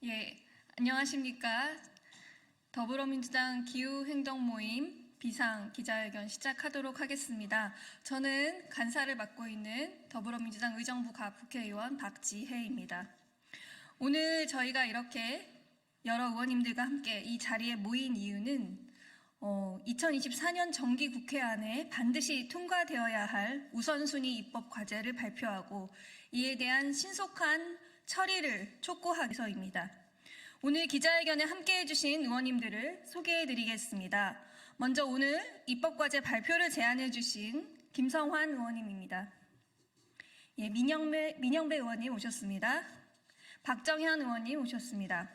예, 안녕하십니까. 더불어민주당 기후행동 모임 비상 기자회견 시작하도록 하겠습니다. 저는 간사를 맡고 있는 더불어민주당 의정부 국회의원 박지혜입니다. 오늘 저희가 이렇게 여러 의원님들과 함께 이 자리에 모인 이유는 2024년 정기국회 안에 반드시 통과되어야 할 우선순위 입법 과제를 발표하고 이에 대한 신속한 처리를 촉구하기 위해서입니다. 오늘 기자회견에 함께해 주신 의원님들을 소개해 드리겠습니다. 먼저 오늘 입법과제 발표를 제안해 주신 김성환 의원님입니다. 예, 민영배 의원님 오셨습니다. 박정현 의원님 오셨습니다.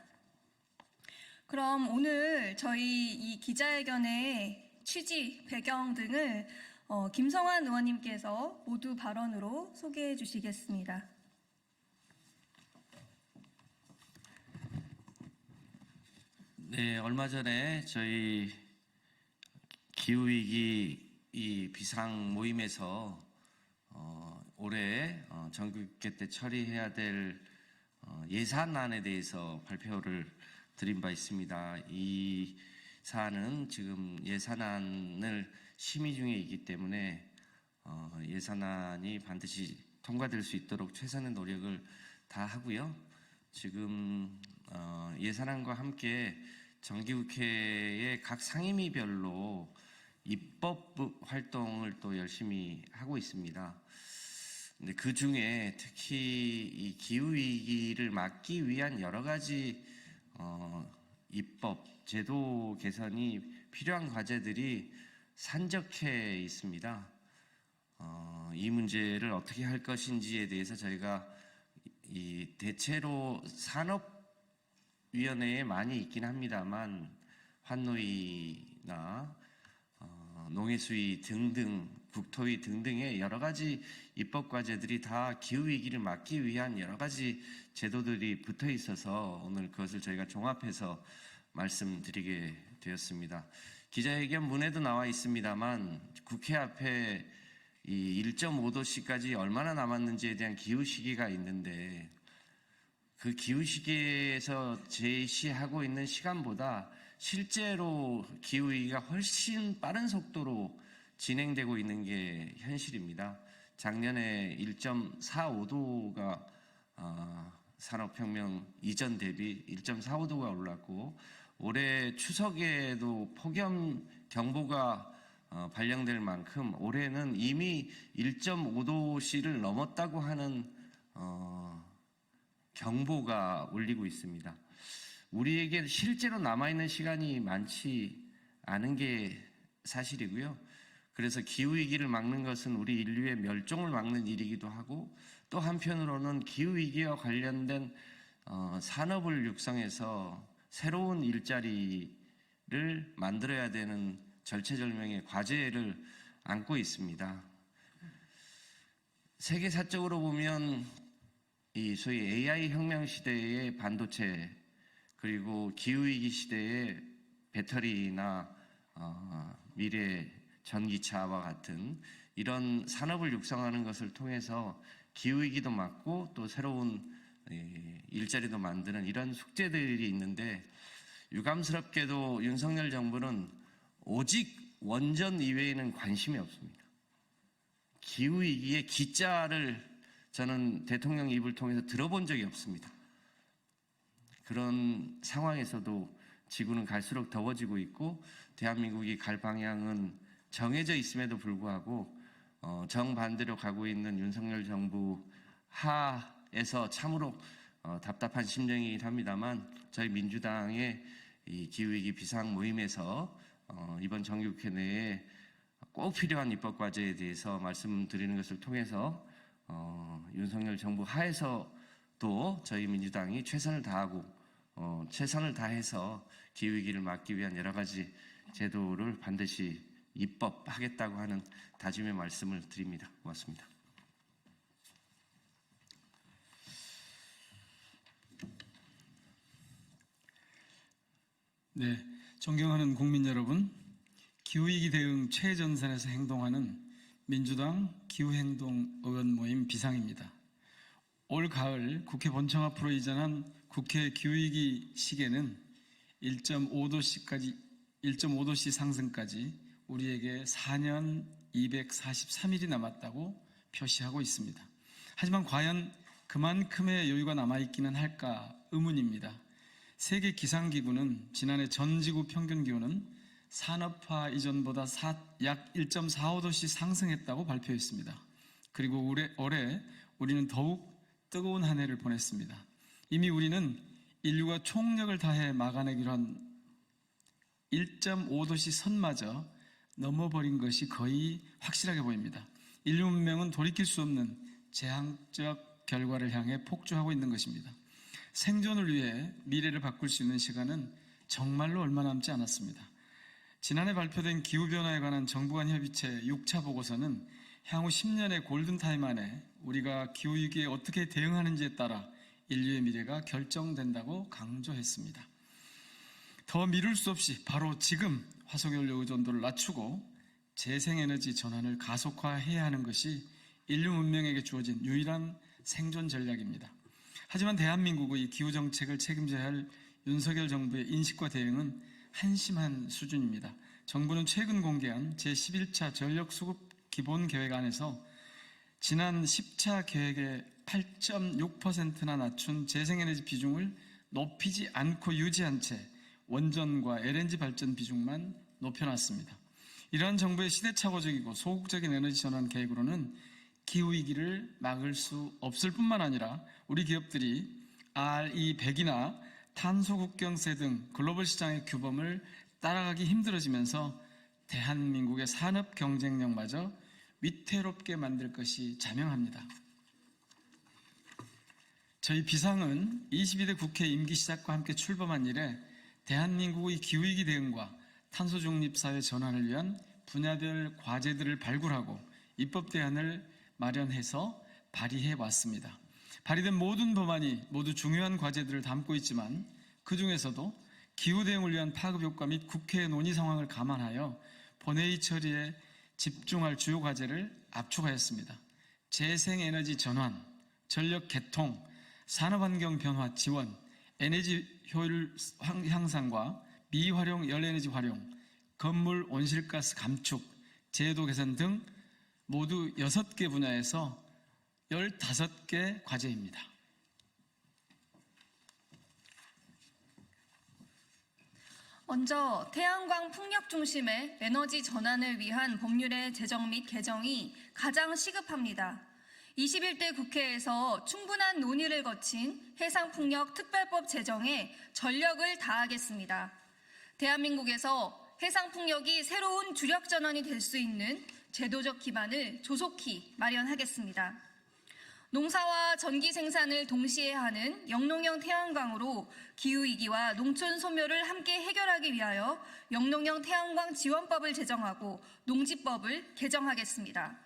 그럼 오늘 저희 이 기자회견의 취지, 배경 등을 김성환 의원님께서 모두 발언으로 소개해 주시겠습니다. 네, 얼마 전에 저희 기후위기 이 비상 모임에서 올해 정기국회 때 처리해야 될 예산안에 대해서 발표를 드린 바 있습니다. 이 사안은 지금 예산안을 심의 중에 있기 때문에 예산안이 반드시 통과될 수 있도록 최선의 노력을 다 하고요. 지금 예산안과 함께 정기국회의 각 상임위별로 입법 활동을 또 열심히 하고 있습니다. 근데 그 중에 특히 이 기후위기를 막기 위한 여러 가지 입법, 제도 개선이 필요한 과제들이 산적해 있습니다. 이 문제를 어떻게 할 것인지에 대해서 저희가 대체로 산업위원회에 많이 있긴 합니다만 환노위나 농해수위 등등 국토위 등등의 여러 가지 입법 과제들이 다 기후위기를 막기 위한 여러 가지 제도들이 붙어 있어서 오늘 그것을 저희가 종합해서 말씀드리게 되었습니다. 기자회견 문에도 나와 있습니다만 국회 앞에 이 1.5도씨까지 얼마나 남았는지에 대한 기후시기가 있는데 그 기후시기에서 제시하고 있는 시간보다 실제로 기후위기가 훨씬 빠른 속도로 진행되고 있는 게 현실입니다. 작년에 1.45도가 산업혁명 이전 대비 1.45도가 올랐고 올해 추석에도 폭염 경보가 발령될 만큼 올해는 이미 1.5도씨를 넘었다고 하는 경보가 울리고 있습니다. 우리에게 실제로 남아있는 시간이 많지 않은 게 사실이고요. 그래서 기후위기를 막는 것은 우리 인류의 멸종을 막는 일이기도 하고 또 한편으로는 기후위기와 관련된 산업을 육성해서 새로운 일자리를 만들어야 되는 절체절명의 과제를 안고 있습니다. 세계사적으로 보면 이 소위 AI 혁명 시대의 반도체 그리고 기후위기 시대의 배터리나 미래 전기차와 같은 이런 산업을 육성하는 것을 통해서 기후위기도 막고 또 새로운 일자리도 만드는 이런 숙제들이 있는데 유감스럽게도 윤석열 정부는 오직 원전 이외에는 관심이 없습니다. 기후위기의 기자를 저는 대통령 입을 통해서 들어본 적이 없습니다. 그런 상황에서도 지구는 갈수록 더워지고 있고 대한민국이 갈 방향은 정해져 있음에도 불구하고 정반대로 가고 있는 윤석열 정부 하에서 참으로 답답한 심정이긴 합니다만 저희 민주당의 이 기후위기 비상 모임에서 이번 정기국회 내에 꼭 필요한 입법 과제에 대해서 말씀드리는 것을 통해서 윤석열 정부 하에서도 저희 민주당이 최선을 다하고 최선을 다해서 기후위기를 막기 위한 여러 가지 제도를 반드시 입법하겠다고 하는 다짐의 말씀을 드립니다. 고맙습니다. 네, 존경하는 국민 여러분, 기후위기 대응 최전선에서 행동하는 민주당 기후행동 의원 모임 비상입니다. 올 가을 국회 본청 앞으로 이전한 국회 기후위기 시계는 1.5도씨 상승까지 우리에게 4년 243일이 남았다고 표시하고 있습니다. 하지만 과연 그만큼의 여유가 남아있기는 할까 의문입니다. 세계 기상기구는 지난해 전 지구 평균 기온은 산업화 이전보다 약 1.45도씩 상승했다고 발표했습니다. 그리고 올해 우리는 더욱 뜨거운 한 해를 보냈습니다. 이미 우리는 인류가 총력을 다해 막아내기로 한 1.5도씨 선마저 넘어버린 것이 거의 확실하게 보입니다. 인류 문명은 돌이킬 수 없는 재앙적 결과를 향해 폭주하고 있는 것입니다. 생존을 위해 미래를 바꿀 수 있는 시간은 정말로 얼마 남지 않았습니다. 지난해 발표된 기후변화에 관한 정부 간 협의체 6차 보고서는 향후 10년의 골든타임 안에 우리가 기후위기에 어떻게 대응하는지에 따라 인류의 미래가 결정된다고 강조했습니다. 더 미룰 수 없이 바로 지금 화석연료 의존도를 낮추고 재생에너지 전환을 가속화해야 하는 것이 인류 문명에게 주어진 유일한 생존 전략입니다. 하지만 대한민국의 기후정책을 책임져야 할 윤석열 정부의 인식과 대응은 한심한 수준입니다. 정부는 최근 공개한 제11차 전력수급 기본계획안에서 지난 10차 계획의 8.6%나 낮춘 재생에너지 비중을 높이지 않고 유지한 채 원전과 LNG 발전 비중만 높여놨습니다. 이러한 정부의 시대착오적이고 소극적인 에너지 전환 계획으로는 기후위기를 막을 수 없을 뿐만 아니라 우리 기업들이 RE100이나 탄소국경세 등 글로벌 시장의 규범을 따라가기 힘들어지면서 대한민국의 산업 경쟁력마저 위태롭게 만들 것이 자명합니다. 저희 비상은 22대 국회 임기 시작과 함께 출범한 이래 대한민국의 기후위기 대응과 탄소중립사회 전환을 위한 분야별 과제들을 발굴하고 입법 대안을 마련해서 발의해 왔습니다. 발의된 모든 법안이 모두 중요한 과제들을 담고 있지만 그 중에서도 기후대응을 위한 파급효과 및 국회 논의 상황을 감안하여 본회의 처리에 집중할 주요 과제를 압축하였습니다. 재생에너지 전환, 전력 개통, 산업환경 변화 지원, 에너지 효율 향상과 미활용 열에너지 활용, 건물 온실가스 감축, 제도 개선 등 모두 6개 분야에서 15개 과제입니다. 먼저 태양광 풍력 중심의 에너지 전환을 위한 법률의 제정 및 개정이 가장 시급합니다. 21대 국회에서 충분한 논의를 거친 해상풍력 특별법 제정에 전력을 다하겠습니다. 대한민국에서 해상풍력이 새로운 주력 전환이 될 수 있는 제도적 기반을 조속히 마련하겠습니다. 농사와 전기 생산을 동시에 하는 영농형 태양광으로 기후위기와 농촌 소멸을 함께 해결하기 위하여 영농형 태양광 지원법을 제정하고 농지법을 개정하겠습니다.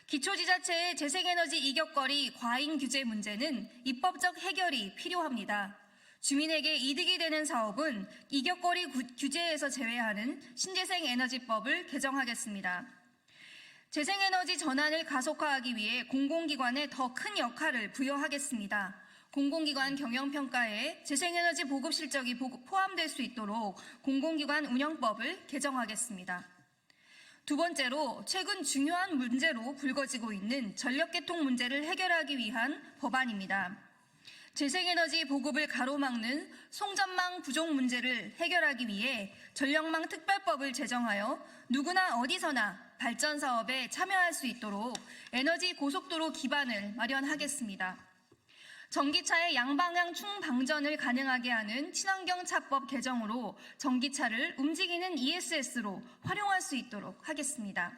기초지자체의 재생에너지 이격거리 과잉 규제 문제는 입법적 해결이 필요합니다. 주민에게 이득이 되는 사업은 이격거리 규제에서 제외하는 신재생에너지법을 개정하겠습니다. 재생에너지 전환을 가속화하기 위해 공공기관에 더 큰 역할을 부여하겠습니다. 공공기관 경영평가에 재생에너지 보급 실적이 포함될 수 있도록 공공기관 운영법을 개정하겠습니다. 두 번째로 최근 중요한 문제로 불거지고 있는 전력개통 문제를 해결하기 위한 법안입니다. 재생에너지 보급을 가로막는 송전망 부족 문제를 해결하기 위해 전력망 특별법을 제정하여 누구나 어디서나 발전 사업에 참여할 수 있도록 에너지 고속도로 기반을 마련하겠습니다. 전기차의 양방향 충방전을 가능하게 하는 친환경차법 개정으로 전기차를 움직이는 ESS로 활용할 수 있도록 하겠습니다.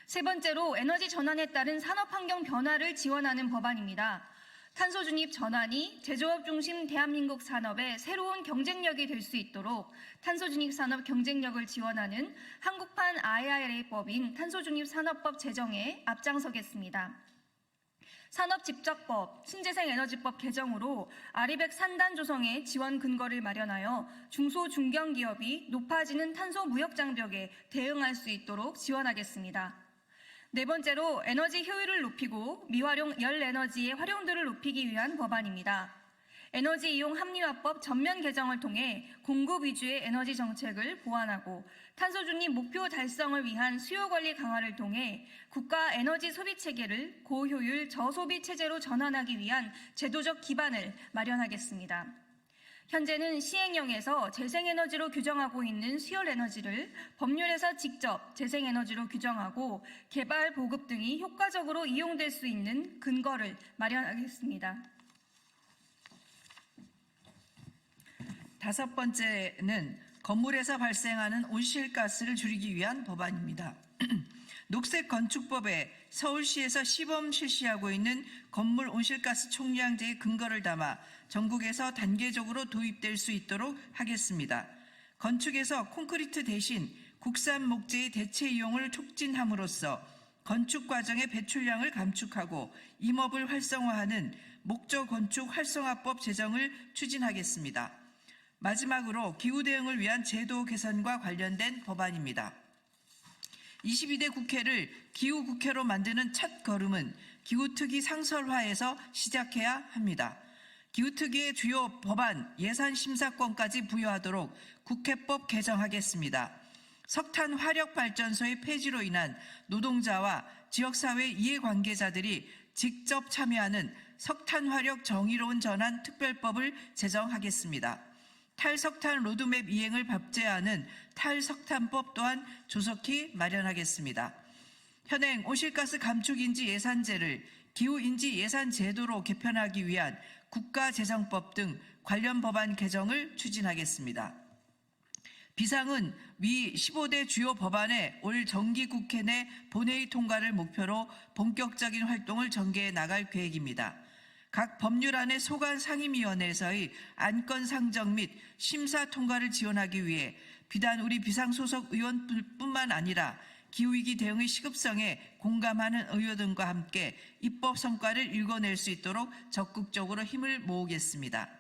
세 번째로 에너지 전환에 따른 산업환경 변화를 지원하는 법안입니다. 탄소 중립 전환이 제조업 중심 대한민국 산업의 새로운 경쟁력이 될 수 있도록 탄소 중립 산업 경쟁력을 지원하는 한국판 IRA법인 탄소 중립 산업법 제정에 앞장서겠습니다. 산업집적법, 신재생에너지법 개정으로 아리백 산단 조성의 지원 근거를 마련하여 중소 중견기업이 높아지는 탄소 무역 장벽에 대응할 수 있도록 지원하겠습니다. 네 번째로 에너지 효율을 높이고 미활용 열 에너지의 활용도를 높이기 위한 법안입니다. 에너지 이용 합리화법 전면 개정을 통해 공급 위주의 에너지 정책을 보완하고 탄소 중립 목표 달성을 위한 수요 관리 강화를 통해 국가 에너지 소비 체계를 고효율 저소비 체제로 전환하기 위한 제도적 기반을 마련하겠습니다. 현재는 시행령에서 재생에너지로 규정하고 있는 수열 에너지를 법률에서 직접 재생에너지로 규정하고 개발, 보급 등이 효과적으로 이용될 수 있는 근거를 마련하겠습니다. 다섯 번째는 건물에서 발생하는 온실가스를 줄이기 위한 법안입니다. 녹색건축법에 서울시에서 시범 실시하고 있는 건물 온실가스 총량제의 근거를 담아 전국에서 단계적으로 도입될 수 있도록 하겠습니다. 건축에서 콘크리트 대신 국산 목재의 대체 이용을 촉진함으로써 건축 과정의 배출량을 감축하고 임업을 활성화하는 목조 건축 활성화법 제정을 추진하겠습니다. 마지막으로 기후 대응을 위한 제도 개선과 관련된 법안입니다. 22대 국회를 기후국회로 만드는 첫 걸음은 기후특위 상설화에서 시작해야 합니다. 기후특위의 주요 법안 예산 심사권까지 부여하도록 국회법 개정하겠습니다. 석탄 화력발전소의 폐지로 인한 노동자와 지역사회 이해관계자들이 직접 참여하는 석탄 화력 정의로운 전환 특별법을 제정하겠습니다. 탈석탄 로드맵 이행을 법제화하는 탈석탄법 또한 조속히 마련하겠습니다. 현행 온실가스 감축인지 예산제를 기후인지 예산제도로 개편하기 위한 국가재정법 등 관련 법안 개정을 추진하겠습니다. 비상은 위 15대 주요 법안의 올 정기국회 내 본회의 통과를 목표로 본격적인 활동을 전개해 나갈 계획입니다. 각 법률안의 소관 상임위원회에서의 안건 상정 및 심사 통과를 지원하기 위해 비단 우리 비상소속 의원뿐만 아니라 기후위기 대응의 시급성에 공감하는 의원들과 함께 입법 성과를 읽어낼 수 있도록 적극적으로 힘을 모으겠습니다.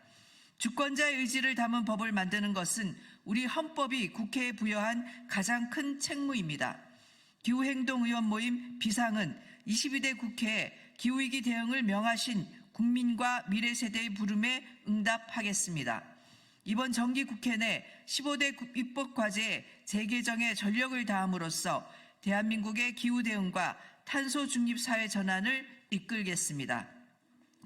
주권자의 의지를 담은 법을 만드는 것은 우리 헌법이 국회에 부여한 가장 큰 책무입니다. 기후행동의원 모임 비상은 22대 국회에 기후위기 대응을 명하신 국민과 미래세대의 부름에 응답하겠습니다. 이번 정기국회 내 15대 입법과제의 재개정에 전력을 다함으로써 대한민국의 기후대응과 탄소중립사회 전환을 이끌겠습니다.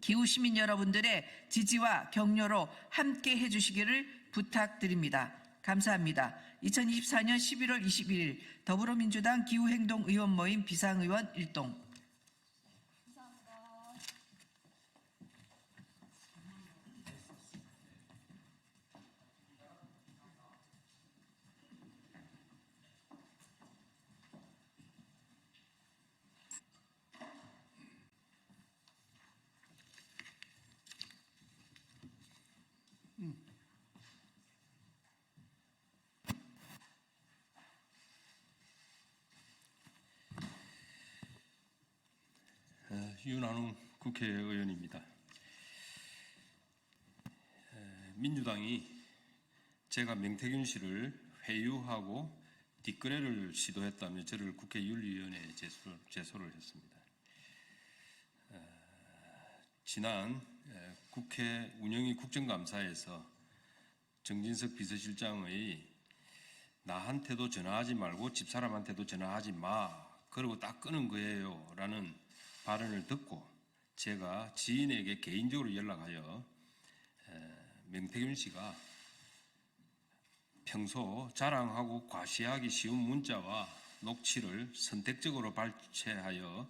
기후시민 여러분들의 지지와 격려로 함께 해주시기를 부탁드립니다. 감사합니다. 2024년 11월 21일 더불어민주당 기후행동의원 모임 비상의원 일동. 윤한웅 국회의원입니다. 민주당이 제가 명태균 씨를 회유하고 뒷거래를 시도했다며 저를 국회윤리위원회에 제소를 했습니다. 지난 국회 운영위 국정감사에서 정진석 비서실장의 나한테도 전화하지 말고 집사람한테도 전화하지 마. 그러고 딱 끄는 거예요. 라는 발언을 듣고 제가 지인에게 개인적으로 연락하여 명태균 씨가 평소 자랑하고 과시하기 쉬운 문자와 녹취를 선택적으로 발췌하여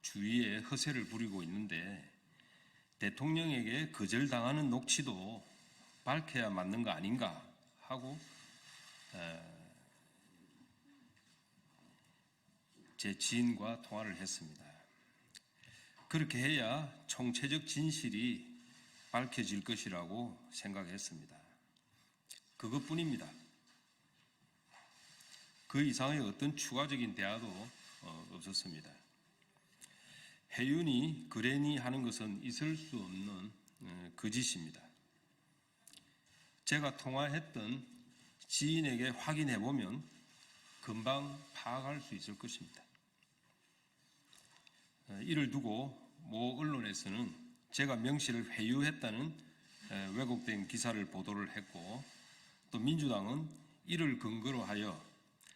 주위에 허세를 부리고 있는데 대통령에게 거절당하는 녹취도 밝혀야 맞는 거 아닌가 하고 제 지인과 통화를 했습니다. 그렇게 해야 총체적 진실이 밝혀질 것이라고 생각했습니다. 그것뿐입니다. 그 이상의 어떤 추가적인 대화도 없었습니다. 해윤이 그래니 하는 것은 있을 수 없는 거짓입니다. 제가 통화했던 지인에게 확인해 보면 금방 파악할 수 있을 것입니다. 이를 두고 모 언론에서는 제가 명시를 회유했다는 왜곡된 기사를 보도를 했고, 또 민주당은 이를 근거로 하여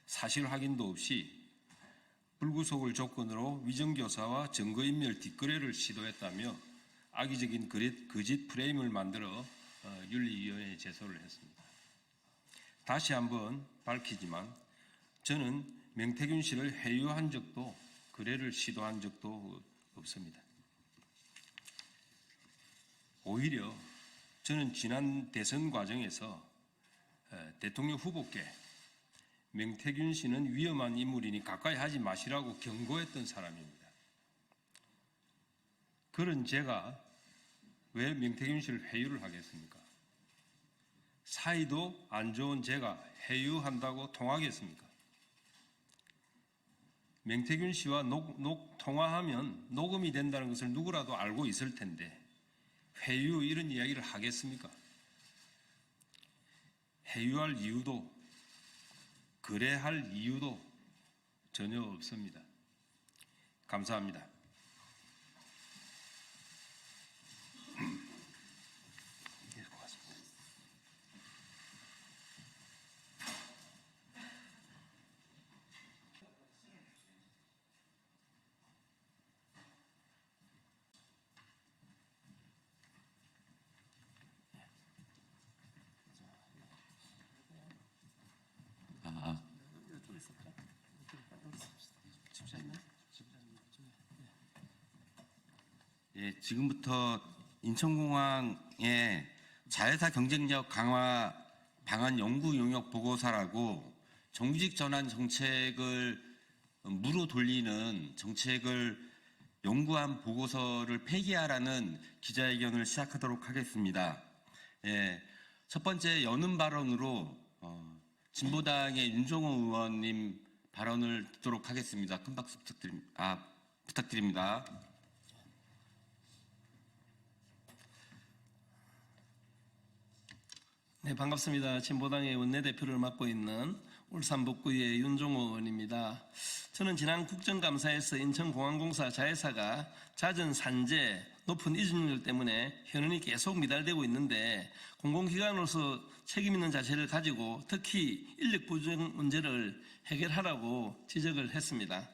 사실 확인도 없이 불구속을 조건으로 위정교사와 증거인멸 뒷거래를 시도했다며 악의적인 거짓 프레임을 만들어 윤리위원회에 제소를 했습니다. 다시 한번 밝히지만 저는 명태균 씨를 회유한 적도 거래를 시도한 적도 없습니다. 오히려 저는 지난 대선 과정에서 대통령 후보께 명태균 씨는 위험한 인물이니 가까이 하지 마시라고 경고했던 사람입니다. 그런 제가 왜 명태균 씨를 회유를 하겠습니까? 사이도 안 좋은 제가 회유한다고 통하겠습니까? 명태균 씨와 통화하면 녹음이 된다는 것을 누구라도 알고 있을 텐데 회유 이런 이야기를 하겠습니까? 회유할 이유도 거래할 이유도 전혀 없습니다. 감사합니다. 예, 지금부터 인천공항의 자회사 경쟁력 강화 방안 연구 용역 보고서라고 정규직 전환 정책을 무로 돌리는 정책을 연구한 보고서를 폐기하라는 기자회견을 시작하도록 하겠습니다. 예, 첫 번째 여는 발언으로 진보당의 윤종호 의원님 발언을 듣도록 하겠습니다. 큰 박수 부탁드립니다. 네, 반갑습니다. 진보당의 원내대표를 맡고 있는 울산 북구의 윤종호 의원입니다. 저는 지난 국정감사에서 인천공항공사 자회사가 잦은 산재, 높은 이중률 때문에 현안이 계속 미달되고 있는데 공공기관으로서 책임 있는 자세를 가지고 특히 인력 부족 문제를 해결하라고 지적을 했습니다.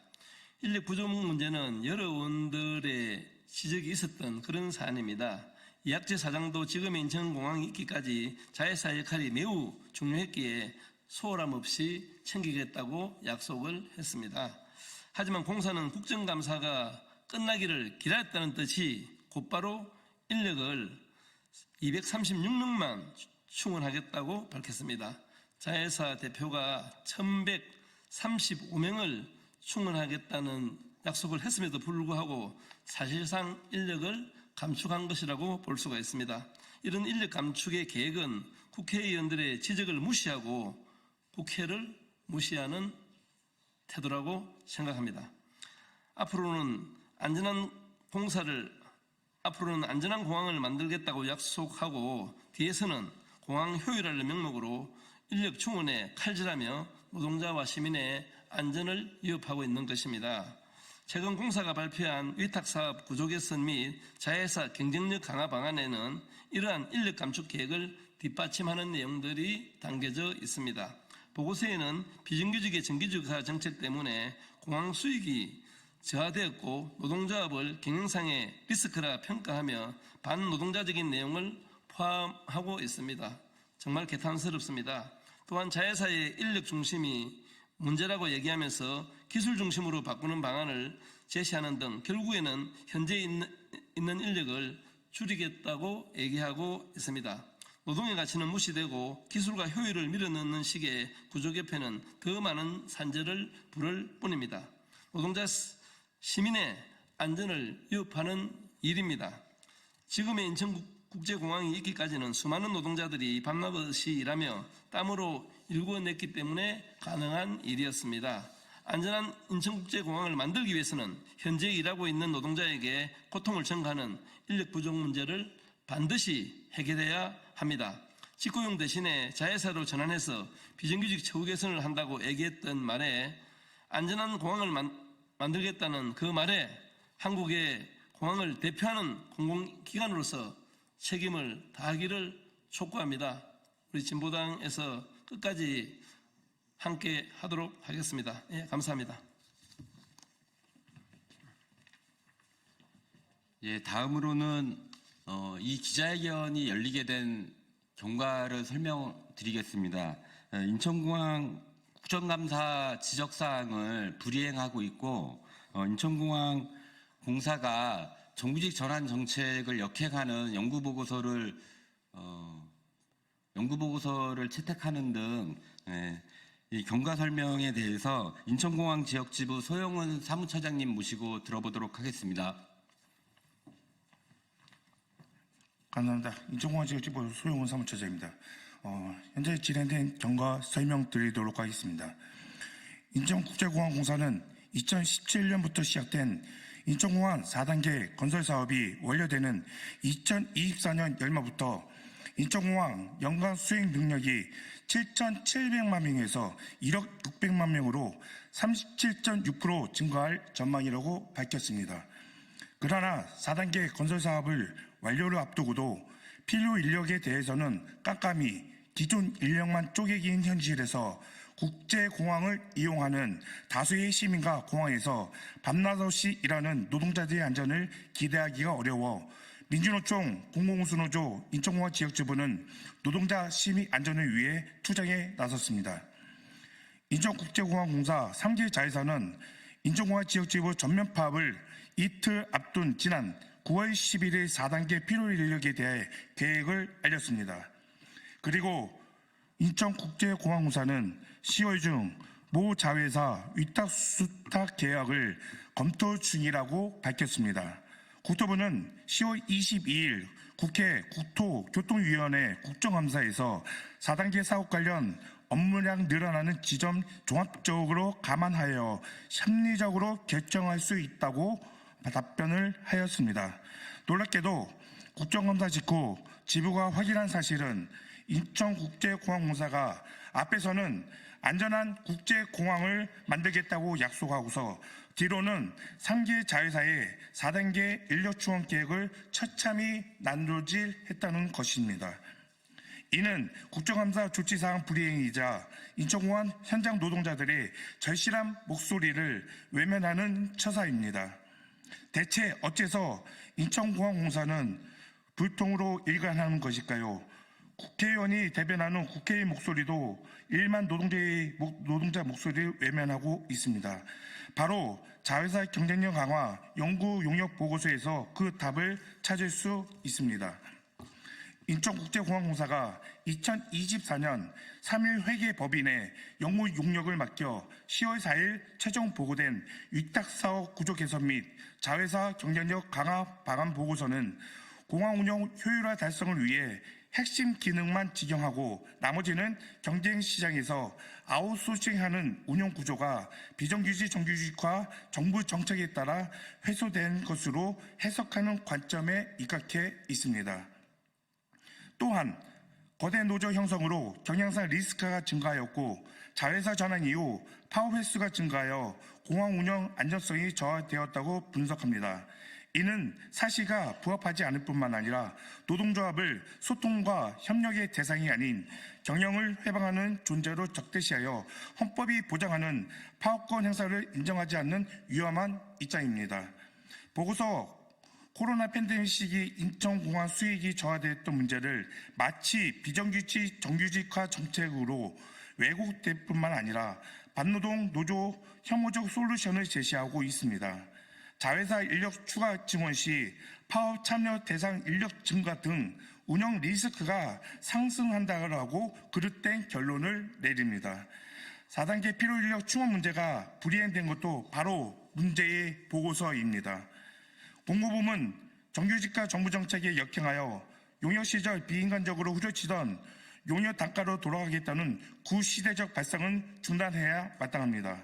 인력 부족 문제는 여러 의원들의 지적이 있었던 그런 사안입니다. 이학재 사장도 지금의 인천공항이 있기까지 자회사 역할이 매우 중요했기에 소홀함 없이 챙기겠다고 약속을 했습니다. 하지만 공사는 국정감사가 끝나기를 기다렸다는 뜻이 곧바로 인력을 236명만 충원하겠다고 밝혔습니다. 자회사 대표가 1135명을 충원하겠다는 약속을 했음에도 불구하고 사실상 인력을 감축한 것이라고 볼 수가 있습니다. 이런 인력 감축의 계획은 국회의원들의 지적을 무시하고 국회를 무시하는 태도라고 생각합니다. 앞으로는 안전한 공항을 만들겠다고 약속하고 뒤에서는 공항 효율화를 명목으로 인력 충원에 칼질하며 노동자와 시민의 안전을 위협하고 있는 것입니다. 최근 공사가 발표한 위탁사업 구조 개선 및 자회사 경쟁력 강화 방안에는 이러한 인력 감축 계획을 뒷받침하는 내용들이 담겨져 있습니다. 보고서에는 비정규직의 정규직화 정책 때문에 공항 수익이 저하되었고 노동조합을 경영상의 리스크라 평가하며 반노동자적인 내용을 포함하고 있습니다. 정말 개탄스럽습니다. 또한 자회사의 인력 중심이 문제라고 얘기하면서 기술 중심으로 바꾸는 방안을 제시하는 등 결국에는 현재 있는 인력을 줄이겠다고 얘기하고 있습니다. 노동의 가치는 무시되고 기술과 효율을 밀어넣는 식의 구조 개편은 더 많은 산재를 부를 뿐입니다. 노동자 시민의 안전을 위협하는 일입니다. 지금의 인천국제공항이 있기까지는 수많은 노동자들이 밤낮 없이 일하며 땀으로 일구어냈기 때문에 가능한 일이었습니다. 안전한 인천국제공항을 만들기 위해서는 현재 일하고 있는 노동자에게 고통을 전가하는 인력 부족 문제를 반드시 해결해야 합니다. 직고용 대신에 자회사로 전환해서 비정규직 처우 개선을 한다고 얘기했던 말에 안전한 공항을 만들겠다는 그 말에 한국의 공항을 대표하는 공공기관으로서 책임을 다하기를 촉구합니다. 우리 진보당에서 끝까지 함께 하도록 하겠습니다. 예, 감사합니다. 예, 다음으로는 이 기자회견이 열리게 된 경과를 설명드리겠습니다. 인천공항 국정감사 지적사항을 불이행하고 있고 인천공항 공사가 정규직 전환 정책을 역행하는 연구보고서를 채택하는 등 이 경과 설명에 대해서 인천공항 지역지부 소영은 사무처장님 모시고 들어보도록 하겠습니다. 감사합니다. 인천공항 지역지부 소영은 사무처장입니다. 현재 진행된 경과 설명드리도록 하겠습니다. 인천국제공항 공사는 2017년부터 시작된 인천공항 4단계 건설 사업이 완료되는 2024년 연말부터 인천공항 연간 수행 능력이 7,700만 명에서 1억 600만 명으로 37.6% 증가할 전망이라고 밝혔습니다. 그러나 4단계 건설 사업을 완료를 앞두고도 필요 인력에 대해서는 깜깜이 기존 인력만 쪼개긴 현실에서 국제공항을 이용하는 다수의 시민과 공항에서 밤낮 없이 일하는 노동자들의 안전을 기대하기가 어려워 민주노총 공공운수노조 인천공항 지역지부는 노동자 시민 안전을 위해 투쟁에 나섰습니다. 인천국제공항공사 3기 자회사는 인천공항 지역지부 전면 파업을 이틀 앞둔 지난 9월 11일 4단계 필요 인력에 대해 계획을 알렸습니다. 그리고 인천국제공항공사는 10월 중 모 자회사 위탁 수탁 계약을 검토 중이라고 밝혔습니다. 국토부는 10월 22일 국회 국토교통위원회 국정감사에서 4단계 사업 관련 업무량 늘어나는 지점 종합적으로 감안하여 합리적으로 결정할 수 있다고 답변을 하였습니다. 놀랍게도 국정감사 직후 지부가 확인한 사실은 인천국제공항공사가 앞에서는 안전한 국제공항을 만들겠다고 약속하고서 뒤로는 3기 자회사의 4단계 인력 충원 계획을 처참히 난도질했다는 것입니다. 이는 국정감사 조치사항 불이행이자 인천공항 현장 노동자들의 절실한 목소리를 외면하는 처사입니다. 대체 어째서 인천공항공사는 불통으로 일관하는 것일까요? 국회의원이 대변하는 국회의 목소리도 1만 노동자 목소리를 외면하고 있습니다. 바로 자회사 경쟁력 강화 연구 용역 보고서에서 그 답을 찾을 수 있습니다. 인천국제공항공사가 2024년 3일 회계법인에 연구 용역을 맡겨 10월 4일 최종 보고된 위탁사업 구조 개선 및 자회사 경쟁력 강화 방안 보고서는 공항 운영 효율화 달성을 위해 핵심 기능만 직영하고 나머지는 경쟁 시장에서 아웃소싱하는 운영 구조가 비정규직 정규직화 정부 정책에 따라 회수된 것으로 해석하는 관점에 입각해 있습니다. 또한 거대 노조 형성으로 경영상 리스크가 증가하였고 자회사 전환 이후 파업 횟수가 증가하여 공항 운영 안전성이 저하되었다고 분석합니다. 이는 사실과 부합하지 않을 뿐만 아니라 노동조합을 소통과 협력의 대상이 아닌 경영을 회방하는 존재로 적대시하여 헌법이 보장하는 파업권 행사를 인정하지 않는 위험한 입장입니다. 보고서 코로나 팬데믹 시기 인천공항 수익이 저하됐던 문제를 마치 비정규직 정규직화 정책으로 왜곡될 뿐만 아니라 반노동 노조 혐오적 솔루션을 제시하고 있습니다. 자회사 인력 추가 증원 시 파업 참여 대상 인력 증가 등 운영 리스크가 상승한다고 그릇된 결론을 내립니다. 4단계 필요 인력 충원 문제가 불이행된 것도 바로 문제의 보고서입니다. 공무부는 정규직화 정부 정책에 역행하여 용역 시절 비인간적으로 후려치던 용역 단가로 돌아가겠다는 구시대적 발상은 중단해야 마땅합니다.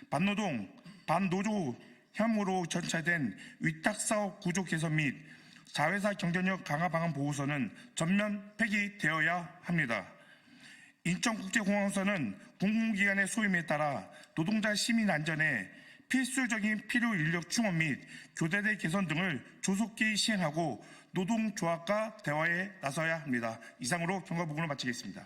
반노동, 반노조 혐오로 전차된 위탁사업 구조 개선 및 자회사 경쟁력 강화 방안 보고서는 전면 폐기되어야 합니다. 인천국제공항공사는 공공기관의 소임에 따라 노동자 시민 안전에 필수적인 필요 인력 충원 및 교대대 개선 등을 조속히 시행하고 노동조합과 대화에 나서야 합니다. 이상으로 경과 부분을 마치겠습니다.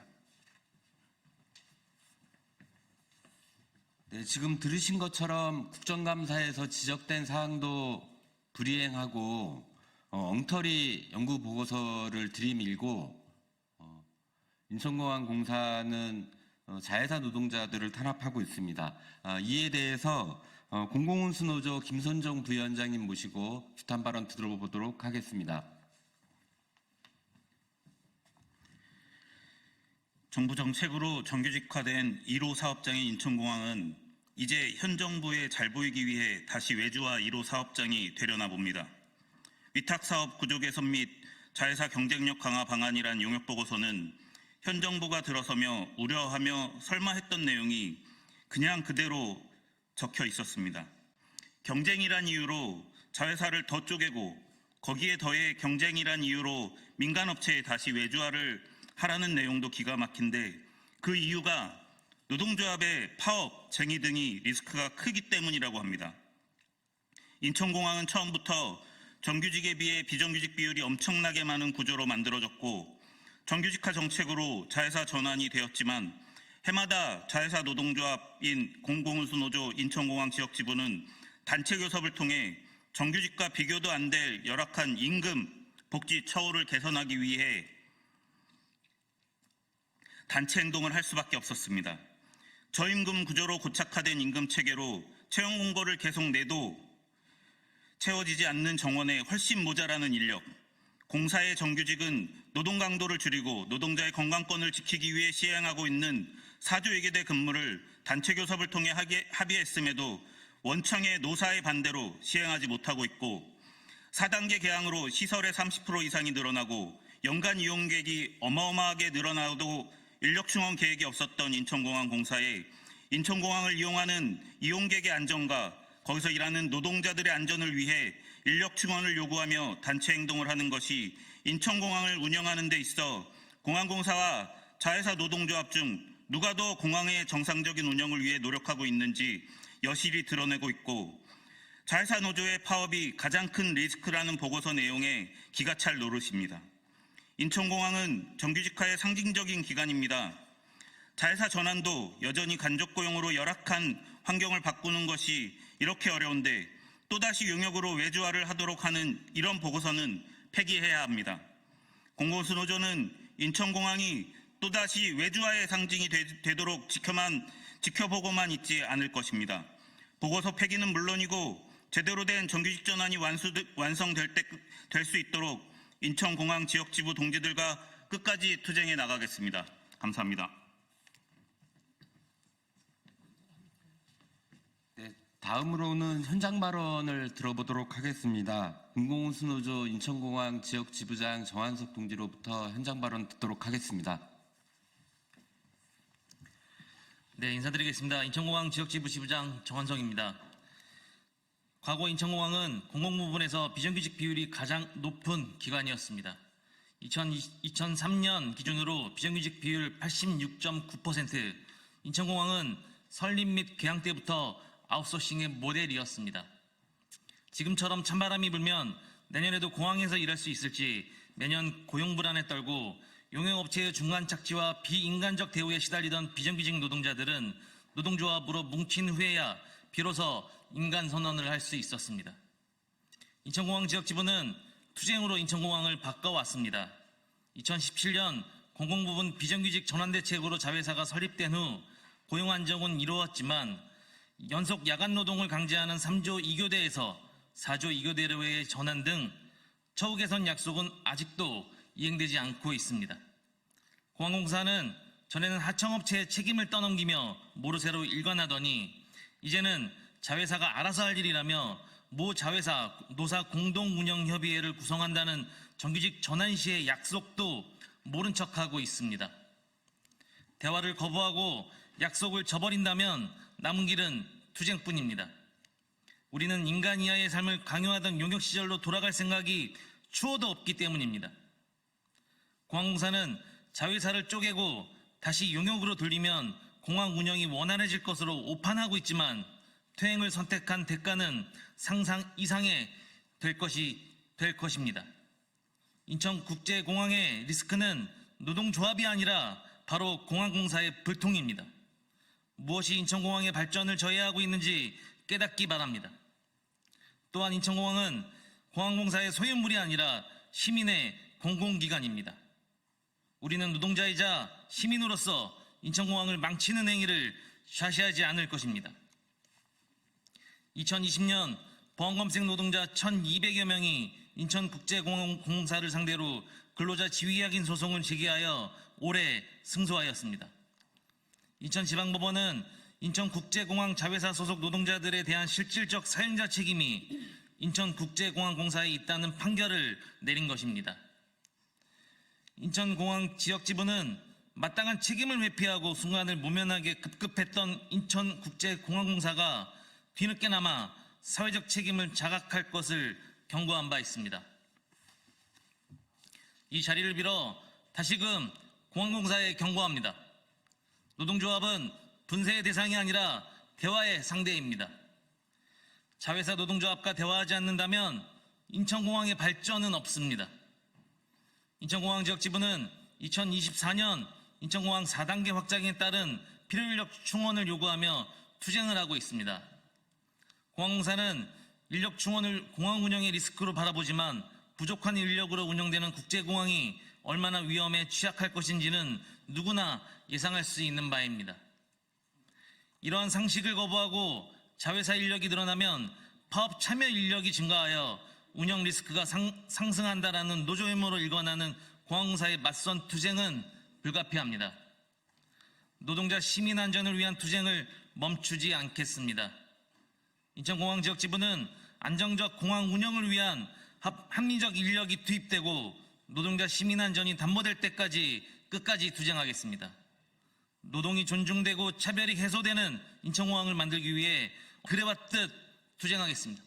네, 지금 들으신 것처럼 국정감사에서 지적된 사항도 불이행하고 엉터리 연구 보고서를 들이밀고 인천공항공사는 자회사 노동자들을 탄압하고 있습니다. 이에 대해서 공공운수노조 김선정 부위원장님 모시고 규탄 발언 들어보도록 하겠습니다. 정부 정책으로 정규직화된 1호 사업장인 인천공항은 이제 현 정부에 잘 보이기 위해 다시 외주화 1호 사업장이 되려나 봅니다. 위탁사업 구조 개선 및 자회사 경쟁력 강화 방안이란 용역보고서는 현 정부가 들어서며 우려하며 설마 했던 내용이 그냥 그대로 적혀 있었습니다. 경쟁이란 이유로 자회사를 더 쪼개고 거기에 더해 경쟁이란 이유로 민간업체에 다시 외주화를 하라는 내용도 기가 막힌데 그 이유가 노동조합의 파업, 쟁의 등이 리스크가 크기 때문이라고 합니다. 인천공항은 처음부터 정규직에 비해 비정규직 비율이 엄청나게 많은 구조로 만들어졌고 정규직화 정책으로 자회사 전환이 되었지만 해마다 자회사 노동조합인 공공운수노조 인천공항 지역지부는 단체 교섭을 통해 정규직과 비교도 안 될 열악한 임금, 복지 처우를 개선하기 위해 단체 행동을 할 수밖에 없었습니다. 저임금 구조로 고착화된 임금 체계로 채용 공고를 계속 내도 채워지지 않는 정원에 훨씬 모자라는 인력, 공사의 정규직은 노동 강도를 줄이고 노동자의 건강권을 지키기 위해 시행하고 있는 사조 외계대 근무를 단체 교섭을 통해 합의했음에도 원청의 노사의 반대로 시행하지 못하고 있고 4단계 개항으로 시설의 30% 이상이 늘어나고 연간 이용객이 어마어마하게 늘어나도 인력 충원 계획이 없었던 인천공항 공사에 인천공항을 이용하는 이용객의 안전과 거기서 일하는 노동자들의 안전을 위해 인력 충원을 요구하며 단체 행동을 하는 것이 인천공항을 운영하는 데 있어 공항공사와 자회사 노동조합 중 누가 더 공항의 정상적인 운영을 위해 노력하고 있는지 여실히 드러내고 있고 자회사 노조의 파업이 가장 큰 리스크라는 보고서 내용에 기가 찰 노릇입니다. 인천공항은 정규직화의 상징적인 기관입니다. 자회사 전환도 여전히 간접고용으로 열악한 환경을 바꾸는 것이 이렇게 어려운데 또다시 용역으로 외주화를 하도록 하는 이런 보고서는 폐기해야 합니다. 공공운수노조는 인천공항이 또다시 외주화의 상징이 되도록 지켜보고만 있지 않을 것입니다. 보고서 폐기는 물론이고 제대로 된 정규직 전환이 완성될 수 있도록 인천공항 지역지부 동지들과 끝까지 투쟁해 나가겠습니다. 감사합니다. 네, 다음으로는 현장 발언을 들어보도록 하겠습니다. 공공운수노조 인천공항 지역지부장 정한석 동지로부터 현장 발언 듣도록 하겠습니다. 네, 인사드리겠습니다. 인천공항 지역지부 지부장 정한석입니다. 과거 인천공항은 공공부문에서 비정규직 비율이 가장 높은 기관이었습니다. 2003년 기준으로 비정규직 비율 86.9%, 인천공항은 설립 및 개항 때부터 아웃소싱의 모델이었습니다. 지금처럼 찬바람이 불면 내년에도 공항에서 일할 수 있을지 매년 고용 불안에 떨고 용역업체의 중간 착취와 비인간적 대우에 시달리던 비정규직 노동자들은 노동조합으로 뭉친 후에야 비로소 인간 선언을 할 수 있었습니다. 인천공항 지역지부는 투쟁으로 인천공항을 바꿔왔습니다. 2017년 공공부문 비정규직 전환대책으로 자회사가 설립된 후 고용 안정은 이루어졌지만 연속 야간 노동을 강제하는 3조 2교대에서 4조 2교대로의 전환 등 처우 개선 약속은 아직도 이행되지 않고 있습니다. 공항공사는 전에는 하청업체에 책임을 떠넘기며 모르쇠로 일관하더니 이제는 자회사가 알아서 할 일이라며 모 자회사 노사 공동운영협의회를 구성한다는 정규직 전환 시의 약속도 모른 척하고 있습니다. 대화를 거부하고 약속을 저버린다면 남은 길은 투쟁뿐입니다. 우리는 인간 이하의 삶을 강요하던 용역 시절로 돌아갈 생각이 추호도 없기 때문입니다. 공항공사는 자회사를 쪼개고 다시 용역으로 돌리면 공항 운영이 원활해질 것으로 오판하고 있지만 퇴행을 선택한 대가는 상상 이상의 될 것입니다. 인천국제공항의 리스크는 노동조합이 아니라 바로 공항공사의 불통입니다. 무엇이 인천공항의 발전을 저해하고 있는지 깨닫기 바랍니다. 또한 인천공항은 공항공사의 소유물이 아니라 시민의 공공기관입니다. 우리는 노동자이자 시민으로서 인천공항을 망치는 행위를 좌시하지 않을 것입니다. 2020년 보안검색 노동자 1,200여 명이 인천국제공항공사를 상대로 근로자 지휘약인 소송을 제기하여 올해 승소하였습니다. 인천지방법원은 인천국제공항 자회사 소속 노동자들에 대한 실질적 사용자 책임이 인천국제공항공사에 있다는 판결을 내린 것입니다. 인천공항 지역지부는 마땅한 책임을 회피하고 순간을 모면하게 급급했던 인천국제공항공사가 뒤늦게나마 사회적 책임을 자각할 것을 경고한 바 있습니다. 이 자리를 빌어 다시금 공항공사에 경고합니다. 노동조합은 분쇄의 대상이 아니라 대화의 상대입니다. 자회사 노동조합과 대화하지 않는다면 인천공항의 발전은 없습니다. 인천공항 지역지부는 2024년 인천공항 4단계 확장에 따른 필요인력 충원을 요구하며 투쟁을 하고 있습니다. 공항공사는 인력 충원을 공항 운영의 리스크로 바라보지만 부족한 인력으로 운영되는 국제공항이 얼마나 위험에 취약할 것인지는 누구나 예상할 수 있는 바입니다. 이러한 상식을 거부하고 자회사 인력이 늘어나면 파업 참여 인력이 증가하여 운영 리스크가 상승한다라는 노조 혐오로 일관하는 공항공사의 맞선 투쟁은 불가피합니다. 노동자 시민 안전을 위한 투쟁을 멈추지 않겠습니다. 인천공항 지역지부는 안정적 공항 운영을 위한 합리적 인력이 투입되고 노동자 시민 안전이 담보될 때까지 끝까지 투쟁하겠습니다. 노동이 존중되고 차별이 해소되는 인천공항을 만들기 위해 그래왔듯 투쟁하겠습니다.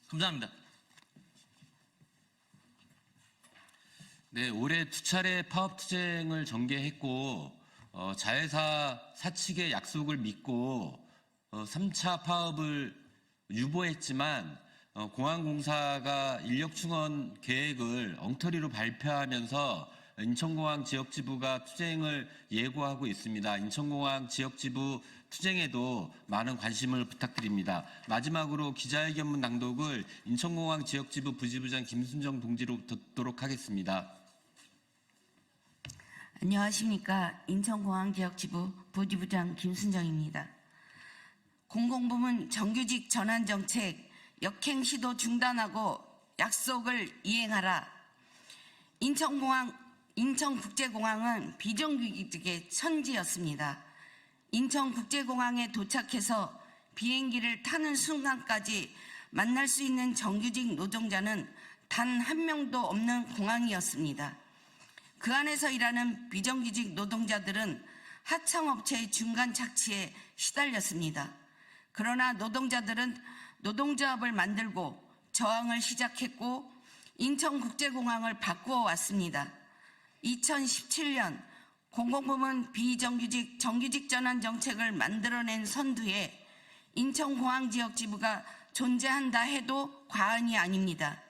감사합니다. 네, 올해 2차례 파업 투쟁을 전개했고 자회사 사측의 약속을 믿고 3차 파업을 유보했지만 공항공사가 인력 충원 계획을 엉터리로 발표하면서 인천공항 지역지부가 투쟁을 예고하고 있습니다. 인천공항 지역지부 투쟁에도 많은 관심을 부탁드립니다. 마지막으로 기자회견문 낭독을 인천공항 지역지부 부지부장 김순정 동지로 듣도록 하겠습니다. 안녕하십니까. 인천공항 지역지부 부지부장 김순정입니다. 공공부문 정규직 전환 정책 역행 시도 중단하고 약속을 이행하라. 인천국제공항은 비정규직의 천지였습니다. 인천국제공항에 도착해서 비행기를 타는 순간까지 만날 수 있는 정규직 노동자는 단 한 명도 없는 공항이었습니다. 그 안에서 일하는 비정규직 노동자들은 하청업체의 중간 착취에 시달렸습니다. 그러나 노동자들은 노동조합을 만들고 저항을 시작했고 인천국제공항을 바꾸어 왔습니다. 2017년 공공부문 비정규직 정규직 전환 정책을 만들어낸 선두에 인천공항 지역지부가 존재한다 해도 과언이 아닙니다.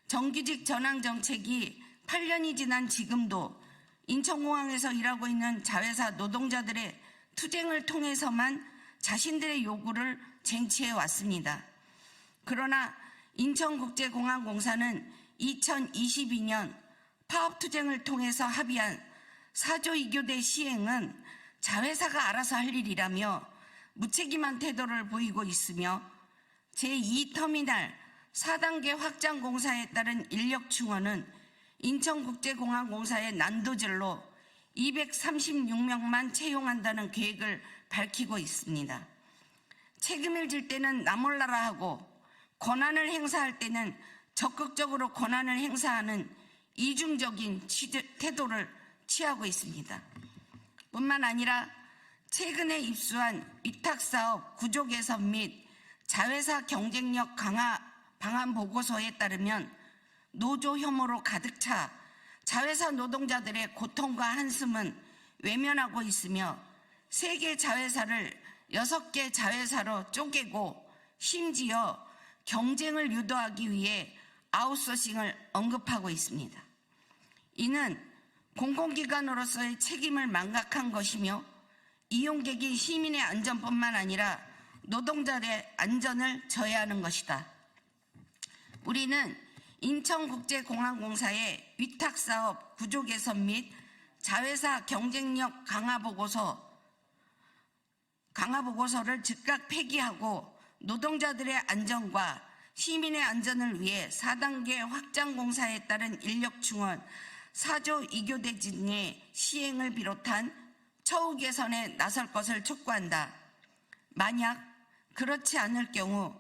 정규직 전환 정책이 8년이 지난 지금도 인천공항에서 일하고 있는 자회사 노동자들의 투쟁을 통해서만 자신들의 요구를 쟁취해 왔습니다. 그러나 인천국제공항공사는 2022년 파업투쟁을 통해서 합의한 4조 2교대 시행은 자회사가 알아서 할 일이라며 무책임한 태도를 보이고 있으며 제2터미널 4단계 확장 공사에 따른 인력 충원은 인천국제공항공사의 난도질로 236명만 채용한다는 계획을 밝히고 있습니다. 책임을 질 때는 나 몰라라 하고 권한을 행사할 때는 적극적으로 권한을 행사하는 이중적인 태도를 취하고 있습니다. 뿐만 아니라 최근에 입수한 위탁사업 구조 개선 및 자회사 경쟁력 강화 방안 보고서에 따르면 노조 혐오로 가득 차 자회사 노동자들의 고통과 한숨은 외면하고 있으며 세계 자회사를 6개 자회사로 쪼개고 심지어 경쟁을 유도하기 위해 아웃소싱을 언급하고 있습니다. 이는 공공기관으로서의 책임을 망각한 것이며 이용객인 시민의 안전뿐만 아니라 노동자의 안전을 저해하는 것이다. 우리는 인천국제공항공사의 위탁사업 구조 개선 및 자회사 경쟁력 강화 보고서를 즉각 폐기하고 노동자들의 안전과 시민의 안전을 위해 4단계 확장 공사에 따른 인력 충원, 4조 2교대 등의 시행을 비롯한 처우 개선에 나설 것을 촉구한다. 만약 그렇지 않을 경우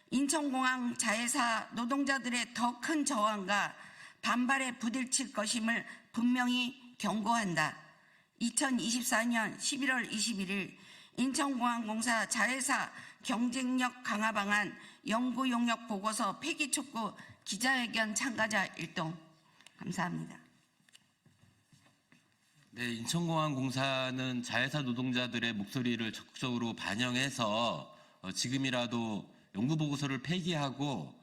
인천공항 자회사 노동자들의 더 큰 저항과 반발에 부딪힐 것임을 분명히 경고한다. 2024년 11월 21일 인천공항공사 자회사 경쟁력 강화 방안 연구 용역 보고서 폐기 촉구 기자회견 참가자 일동. 감사합니다. 네, 인천공항공사는 자회사 노동자들의 목소리를 적극적으로 반영해서 지금이라도 연구보고서를 폐기하고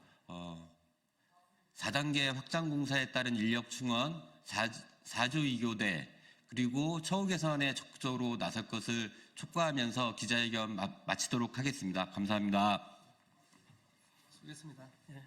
4단계 확장공사에 따른 인력 충원, 4조 2교대 그리고 처우 개선에 적극적으로 나설 것을 촉구하면서 기자회견 마치도록 하겠습니다. 감사합니다. 수고했습니다. 예.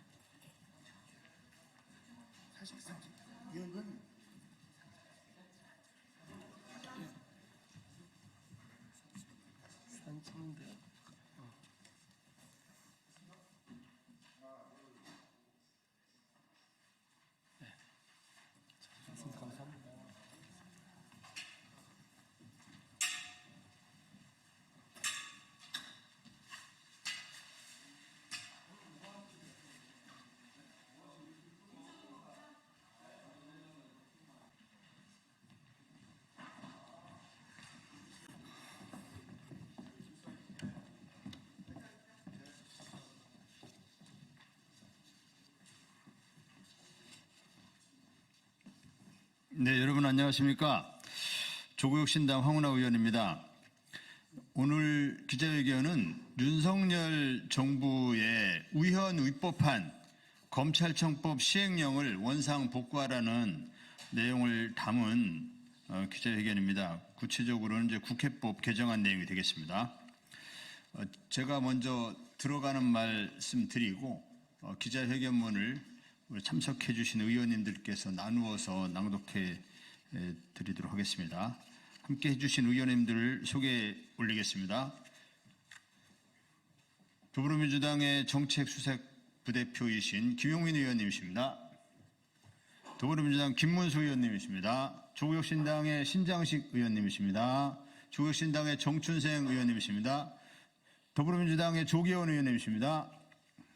네, 여러분 안녕하십니까? 조국혁신당 황운하 의원입니다. 오늘 기자회견은 윤석열 정부의 우현 위법한 검찰청법 시행령을 원상 복구하라는 내용을 담은 기자회견입니다. 구체적으로는 이제 국회법 개정안 내용이 되겠습니다. 제가 먼저 들어가는 말씀 드리고 기자회견문을 참석해 주신 의원님들께서 나누어서 낭독해 드리도록 하겠습니다. 함께 해주신 의원님들을 소개 올리겠습니다. 더불어민주당의 정책수석부대표이신 김용민 의원님이십니다. 더불어민주당 김문수 의원님이십니다. 조국혁신당의 신장식 의원님이십니다. 조국혁신당의 정춘생 의원님이십니다. 더불어민주당의 조기현 의원님이십니다.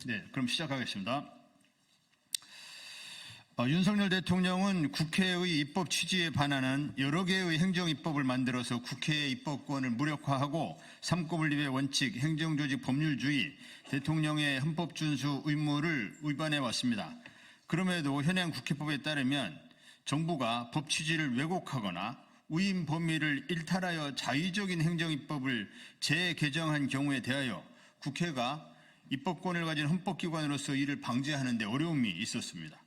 네, 그럼 시작하겠습니다. 윤석열 대통령은 국회의 입법 취지에 반하는 여러 개의 행정입법을 만들어서 국회의 입법권을 무력화하고 삼권분립의 원칙, 행정조직 법률주의, 대통령의 헌법 준수 의무를 위반해 왔습니다. 그럼에도 현행 국회법에 따르면 정부가 법 취지를 왜곡하거나 위임 범위를 일탈하여 자의적인 행정입법을 재개정한 경우에 대하여 국회가 입법권을 가진 헌법기관으로서 이를 방지하는 데 어려움이 있었습니다.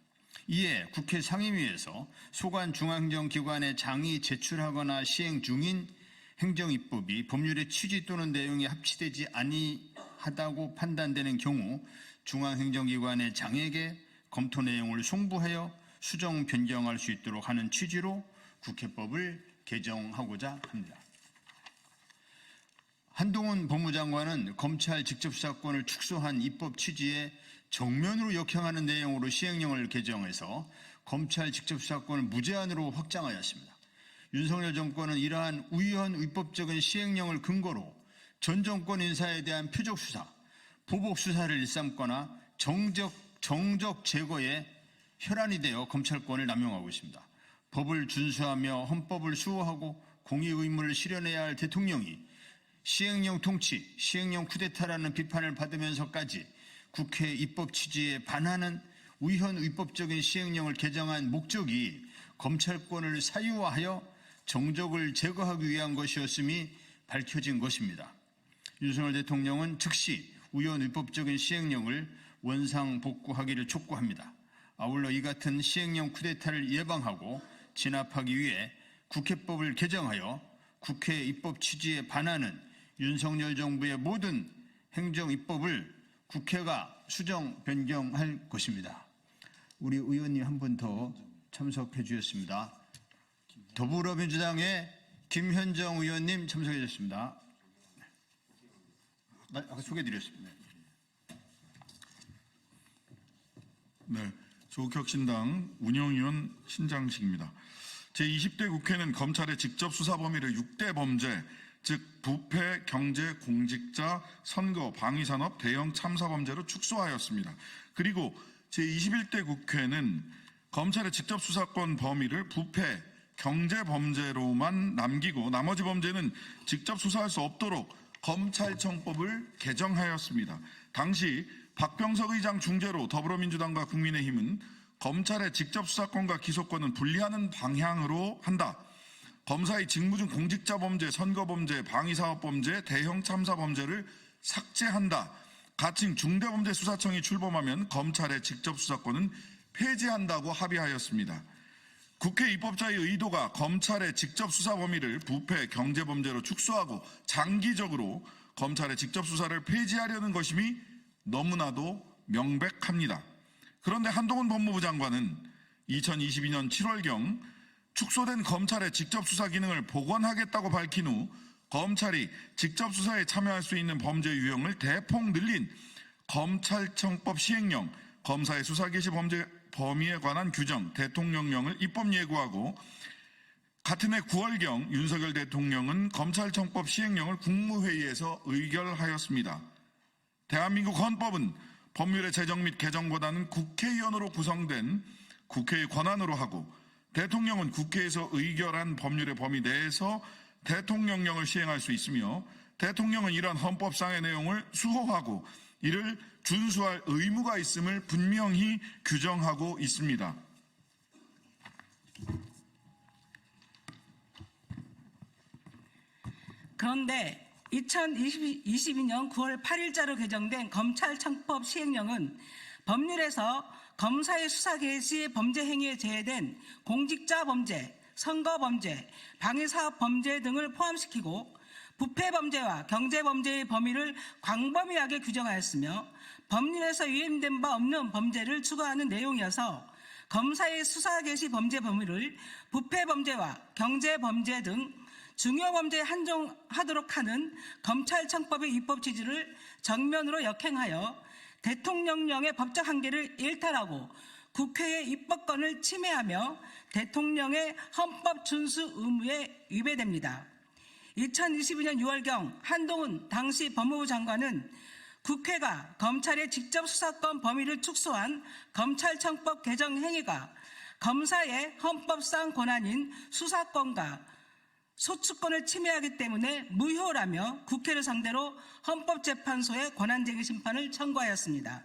이에 국회 상임위에서 소관 중앙행정기관에 장이 제출하거나 시행 중인 행정입법이 법률의 취지 또는 내용에 합치되지 아니하다고 판단되는 경우 중앙행정기관의 장에게 검토 내용을 송부하여 수정 변경할 수 있도록 하는 취지로 국회법을 개정하고자 합니다. 한동훈 법무장관은 검찰 직접수사권을 축소한 입법 취지에 정면으로 역행하는 내용으로 시행령을 개정해서 검찰 직접수사권을 무제한으로 확장하였습니다. 윤석열 정권은 이러한 우연 위법적인 시행령을 근거로 전 정권 인사에 대한 표적수사, 보복수사를 일삼거나 정적 제거에 혈안이 되어 검찰권을 남용하고 있습니다. 법을 준수하며 헌법을 수호하고 공의 의무를 실현해야 할 대통령이 시행령 통치, 시행령 쿠데타라는 비판을 받으면서까지 국회 입법 취지에 반하는 우현 위법적인 시행령을 개정한 목적이 검찰권을 사유화하여 정적을 제거하기 위한 것이었음이 밝혀진 것입니다. 윤석열 대통령은 즉시 우연 위법적인 시행령을 원상복구하기를 촉구합니다. 아울러 이 같은 시행령 쿠데타를 예방하고 진압하기 위해 국회법을 개정하여 국회 입법 취지에 반하는 윤석열 정부의 모든 행정 입법을 국회가 수정 변경할 것입니다. 우리 의원님 한 분 더 참석해 주셨습니다. 더불어민주당의 김현정 의원님 참석해 주셨습니다. 아까 소개해드렸습니다. 네, 조국혁신당 운영위원 신장식입니다. 제20대 국회는 검찰의 직접 수사 범위를 6대 범죄, 즉 부패, 경제, 공직자, 선거, 방위산업, 대형 참사 범죄로 축소하였습니다. 그리고 제21대 국회는 검찰의 직접 수사권 범위를 부패, 경제 범죄로만 남기고 나머지 범죄는 직접 수사할 수 없도록 검찰청법을 개정하였습니다. 당시 박병석 의장 중재로 더불어민주당과 국민의힘은 검찰의 직접 수사권과 기소권은 분리하는 방향으로 한다. 검사의 직무 중 공직자 범죄, 선거 범죄, 방위사업 범죄, 대형 참사 범죄를 삭제한다. 가칭 중대범죄수사청이 출범하면 검찰의 직접 수사권은 폐지한다고 합의하였습니다. 국회 입법자의 의도가 검찰의 직접 수사 범위를 부패, 경제 범죄로 축소하고 장기적으로 검찰의 직접 수사를 폐지하려는 것임이 너무나도 명백합니다. 그런데 한동훈 법무부 장관은 2022년 7월경 축소된 검찰의 직접 수사 기능을 복원하겠다고 밝힌 후 검찰이 직접 수사에 참여할 수 있는 범죄 유형을 대폭 늘린 검찰청법 시행령, 검사의 수사 개시 범죄 범위에 관한 규정, 대통령령을 입법 예고하고 같은 해 9월경 윤석열 대통령은 검찰청법 시행령을 국무회의에서 의결하였습니다. 대한민국 헌법은 법률의 제정 및 개정보다는 국회의원으로 구성된 국회의 권한으로 하고 대통령은 국회에서 의결한 법률의 범위 내에서 대통령령을 시행할 수 있으며 대통령은 이러한 헌법상의 내용을 수호하고 이를 준수할 의무가 있음을 분명히 규정하고 있습니다. 그런데 2022년 9월 8일자로 개정된 검찰청법 시행령은 법률에서 검사의 수사 개시 범죄 행위에 제외된 공직자 범죄, 선거 범죄, 방위사업 범죄 등을 포함시키고 부패 범죄와 경제 범죄의 범위를 광범위하게 규정하였으며 법률에서 위임된 바 없는 범죄를 추가하는 내용이어서 검사의 수사 개시 범죄 범위를 부패 범죄와 경제 범죄 등 중요 범죄에 한정하도록 하는 검찰청법의 입법 취지를 정면으로 역행하여 대통령령의 법적 한계를 일탈하고 국회의 입법권을 침해하며 대통령의 헌법 준수 의무에 위배됩니다. 2022년 6월경 한동훈 당시 법무부 장관은 국회가 검찰의 직접 수사권 범위를 축소한 검찰청법 개정 행위가 검사의 헌법상 권한인 수사권과 소추권을 침해하기 때문에 무효라며 국회를 상대로 헌법재판소에 권한쟁의 심판을 청구하였습니다.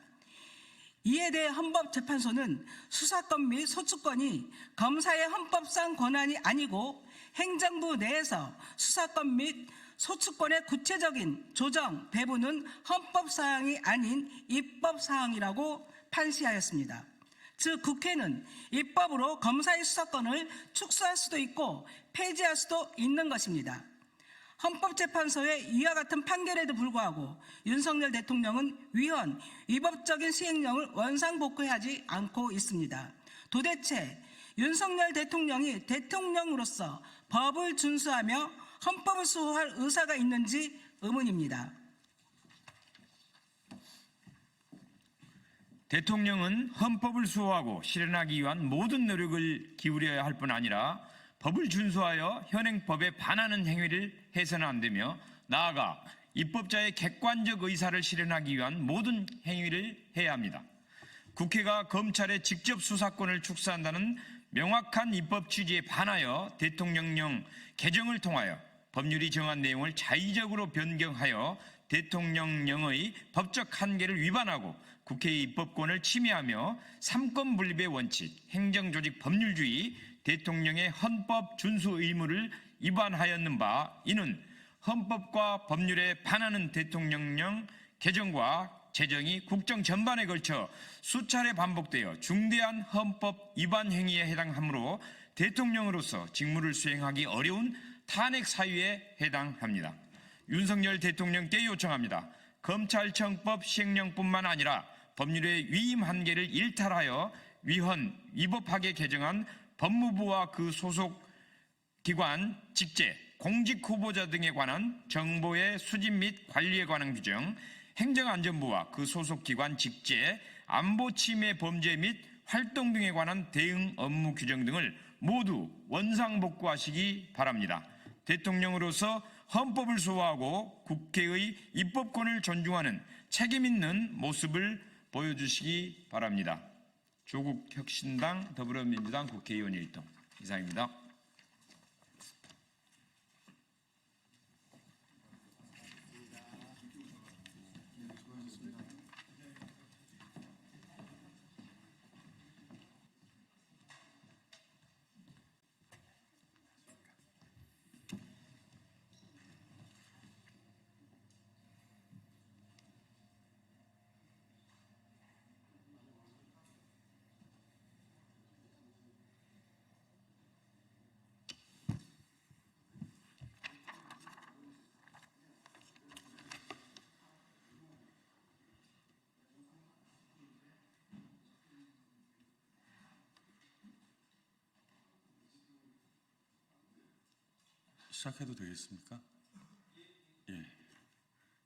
이에 대해 헌법재판소는 수사권 및 소추권이 검사의 헌법상 권한이 아니고 행정부 내에서 수사권 및 소추권의 구체적인 조정, 배분은 헌법사항이 아닌 입법사항이라고 판시하였습니다. 즉 국회는 입법으로 검사의 수사권을 축소할 수도 있고 폐지할 수도 있는 것입니다. 헌법재판소의 이와 같은 판결에도 불구하고 윤석열 대통령은 위헌, 위법적인 시행령을 원상복구하지 않고 있습니다. 도대체 윤석열 대통령이 대통령으로서 법을 준수하며 헌법을 수호할 의사가 있는지 의문입니다. 대통령은 헌법을 수호하고 실현하기 위한 모든 노력을 기울여야 할 뿐 아니라 법을 준수하여 현행법에 반하는 행위를 해서는 안 되며 나아가 입법자의 객관적 의사를 실현하기 위한 모든 행위를 해야 합니다. 국회가 검찰의 직접 수사권을 축소한다는 명확한 입법 취지에 반하여 대통령령 개정을 통하여 법률이 정한 내용을 자의적으로 변경하여 대통령령의 법적 한계를 위반하고 국회의 입법권을 침해하며 삼권 분립의 원칙, 행정조직 법률주의, 대통령의 헌법 준수 의무를 위반하였는 바 이는 헌법과 법률에 반하는 대통령령 개정과 제정이 국정 전반에 걸쳐 수차례 반복되어 중대한 헌법 위반 행위에 해당하므로 대통령으로서 직무를 수행하기 어려운 탄핵 사유에 해당합니다. 윤석열 대통령께 요청합니다. 검찰청법 시행령뿐만 아니라 법률의 위임 한계를 일탈하여 위헌, 위법하게 개정한 법무부와 그 소속 기관, 직제, 공직 후보자 등에 관한 정보의 수집 및 관리에 관한 규정, 행정안전부와 그 소속 기관 직제, 안보 침해 범죄 및 활동 등에 관한 대응 업무 규정 등을 모두 원상복구하시기 바랍니다. 대통령으로서 헌법을 수호하고 국회의 입법권을 존중하는 책임 있는 모습을 보여주시기 바랍니다. 조국 혁신당 더불어민주당 국회의원 일동 이상입니다. 시작해도 되겠습니까? 예.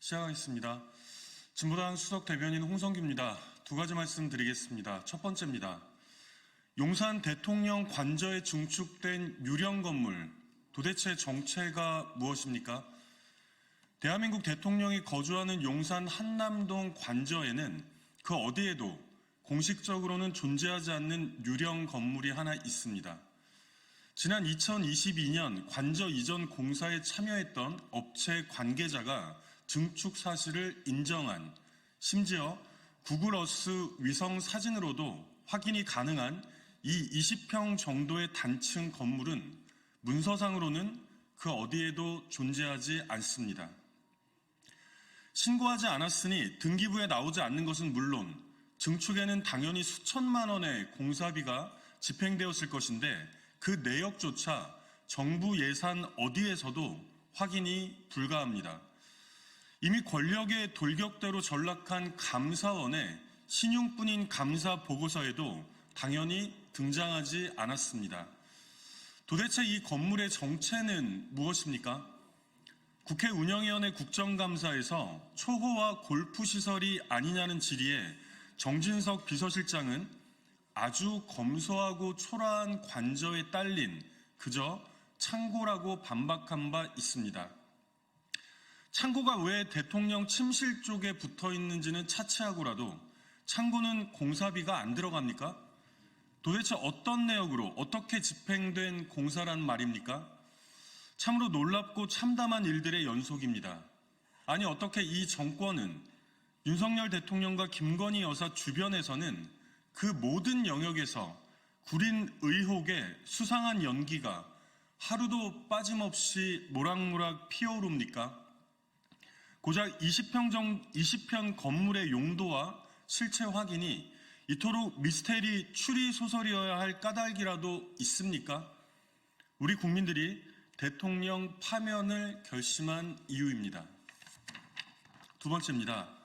시작하겠습니다. 진보당 수석 대변인 홍성규입니다. 두 가지 말씀드리겠습니다. 첫 번째입니다. 용산 대통령 관저에 증축된 유령 건물, 도대체 정체가 무엇입니까? 대한민국 대통령이 거주하는 용산 한남동 관저에는 그 어디에도 공식적으로는 존재하지 않는 유령 건물이 하나 있습니다. 지난 2022년 관저 이전 공사에 참여했던 업체 관계자가 증축 사실을 인정한, 심지어 구글어스 위성 사진으로도 확인이 가능한 이 20평 정도의 단층 건물은 문서상으로는 그 어디에도 존재하지 않습니다. 신고하지 않았으니 등기부에 나오지 않는 것은 물론 증축에는 당연히 수천만 원의 공사비가 집행되었을 것인데 그 내역조차 정부 예산 어디에서도 확인이 불가합니다. 이미 권력의 돌격대로 전락한 감사원의 신용뿐인 감사 보고서에도 당연히 등장하지 않았습니다. 도대체 이 건물의 정체는 무엇입니까? 국회 운영위원회 국정감사에서 초호화 골프시설이 아니냐는 질의에 정진석 비서실장은 아주 검소하고 초라한 관저에 딸린 그저 창고라고 반박한 바 있습니다. 창고가 왜 대통령 침실 쪽에 붙어 있는지는 차치하고라도 창고는 공사비가 안 들어갑니까? 도대체 어떤 내역으로 어떻게 집행된 공사란 말입니까? 참으로 놀랍고 참담한 일들의 연속입니다. 아니 어떻게 이 정권은 윤석열 대통령과 김건희 여사 주변에서는 그 모든 영역에서 구린 의혹의 수상한 연기가 하루도 빠짐없이 모락모락 피어오릅니까? 고작 20편 건물의 용도와 실체 확인이 이토록 미스테리 추리 소설이어야 할 까닭이라도 있습니까? 우리 국민들이 대통령 파면을 결심한 이유입니다. 두 번째입니다.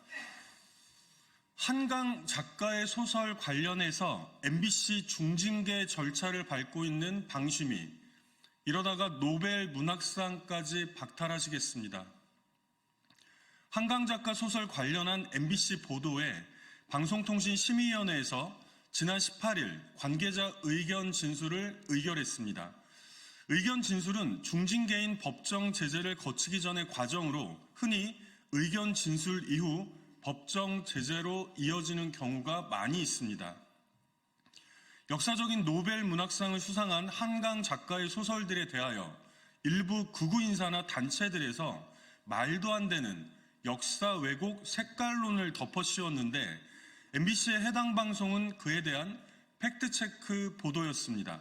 한강 작가의 소설 관련해서 MBC 중징계 절차를 밟고 있는 방심위, 이러다가 노벨 문학상까지 박탈하시겠습니다. 한강 작가 소설 관련한 MBC 보도에 방송통신심의위원회에서 지난 18일 관계자 의견 진술을 의결했습니다. 의견 진술은 중징계인 법정 제재를 거치기 전의 과정으로 흔히 의견 진술 이후 법정 제재로 이어지는 경우가 많이 있습니다. 역사적인 노벨 문학상을 수상한 한강 작가의 소설들에 대하여 일부 극우 인사나 단체들에서 말도 안 되는 역사 왜곡 색깔론을 덮어씌웠는데 MBC의 해당 방송은 그에 대한 팩트체크 보도였습니다.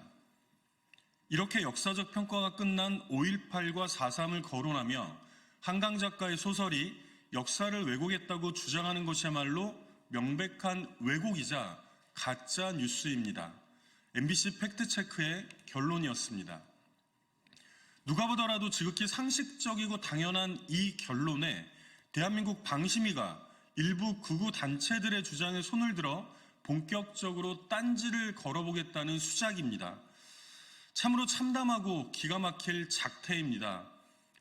이렇게 역사적 평가가 끝난 5.18과 4.3을 거론하며 한강 작가의 소설이 역사를 왜곡했다고 주장하는 것이야말로 명백한 왜곡이자 가짜 뉴스입니다. MBC 팩트체크의 결론이었습니다. 누가 보더라도 지극히 상식적이고 당연한 이 결론에 대한민국 방심위가 일부 극우 단체들의 주장에 손을 들어 본격적으로 딴지를 걸어보겠다는 수작입니다. 참으로 참담하고 기가 막힐 작태입니다.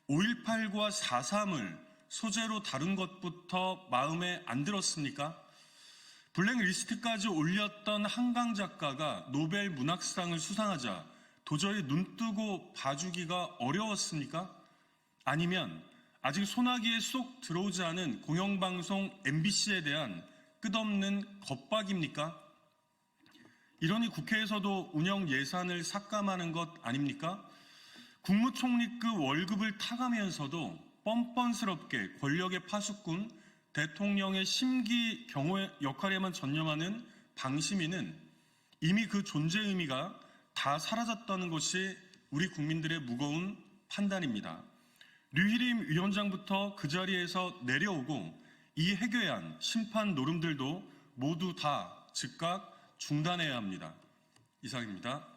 5.18과 4.3을 소재로 다룬 것부터 마음에 안 들었습니까? 블랙리스트까지 올렸던 한강 작가가 노벨 문학상을 수상하자 도저히 눈뜨고 봐주기가 어려웠습니까? 아니면 아직 소나기에 쏙 들어오지 않은 공영방송 MBC에 대한 끝없는 겁박입니까? 이러니 국회에서도 운영 예산을 삭감하는 것 아닙니까? 국무총리급 월급을 타가면서도 뻔뻔스럽게 권력의 파수꾼 대통령의 심기 경호 역할에만 전념하는 방심위는 이미 그 존재 의미가 다 사라졌다는 것이 우리 국민들의 무거운 판단입니다. 류희림 위원장부터 그 자리에서 내려오고 이 해괴한 심판 노름들도 모두 다 즉각 중단해야 합니다. 이상입니다.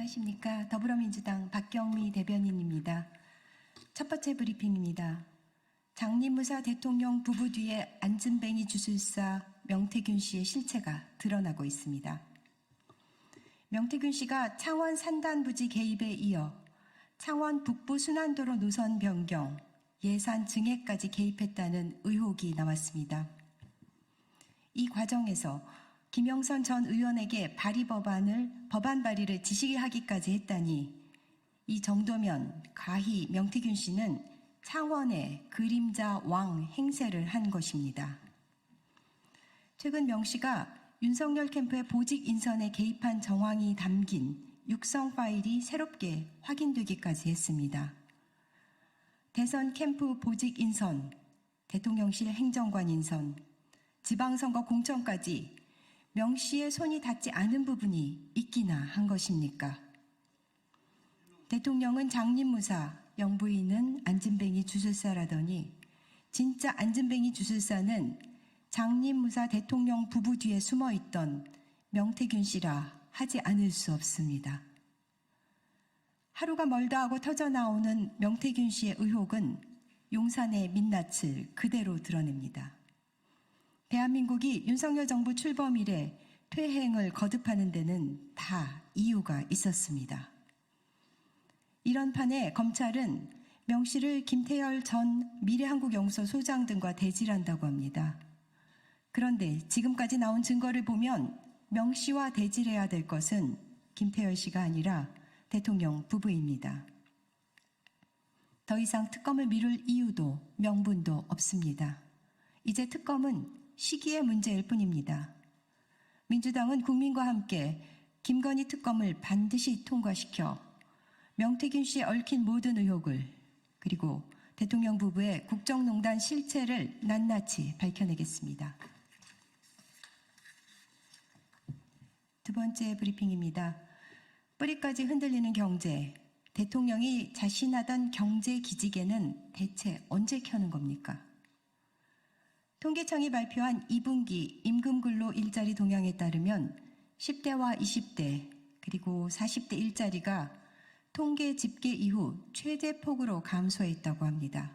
안녕하십니까. 더불어민주당 박경미 대변인입니다. 첫 번째 브리핑입니다. 장님무사 대통령 부부 뒤에 안진뱅이 주술사 명태균 씨의 실체가 드러나고 있습니다. 명태균 씨가 창원 산단부지 개입에 이어 창원 북부 순환도로 노선 변경, 예산 증액까지 개입했다는 의혹이 나왔습니다. 이 과정에서 김영선 전 의원에게 법안 발의를 지시하기까지 했다니 이 정도면 가히 명태균 씨는 창원의 그림자 왕 행세를 한 것입니다. 최근 명 씨가 윤석열 캠프의 보직 인선에 개입한 정황이 담긴 육성 파일이 새롭게 확인되기까지 했습니다. 대선 캠프 보직 인선, 대통령실 행정관 인선, 지방선거 공천까지 명 씨의 손이 닿지 않은 부분이 있기나 한 것입니까? 대통령은 장님무사, 영부인은 안진뱅이 주술사라더니 진짜 안진뱅이 주술사는 장님무사 대통령 부부 뒤에 숨어있던 명태균 씨라 하지 않을 수 없습니다. 하루가 멀다 하고 터져나오는 명태균 씨의 의혹은 용산의 민낯을 그대로 드러냅니다. 대한민국이 윤석열 정부 출범 이래 퇴행을 거듭하는 데는 다 이유가 있었습니다. 이런 판에 검찰은 명 씨를 김태열 전 미래한국연구소 소장 등과 대질한다고 합니다. 그런데 지금까지 나온 증거를 보면 명 씨와 대질해야 될 것은 김태열 씨가 아니라 대통령 부부입니다. 더 이상 특검을 미룰 이유도 명분도 없습니다. 이제 특검은 시기의 문제일 뿐입니다. 민주당은 국민과 함께 김건희 특검을 반드시 통과시켜 명태균 씨에 얽힌 모든 의혹을 그리고 대통령 부부의 국정농단 실체를 낱낱이 밝혀내겠습니다. 두 번째 브리핑입니다. 뿌리까지 흔들리는 경제, 대통령이 자신하던 경제 기지개는 대체 언제 켜는 겁니까? 통계청이 발표한 2분기 임금근로 일자리 동향에 따르면 10대와 20대 그리고 40대 일자리가 통계 집계 이후 최대폭으로 감소했다고 합니다.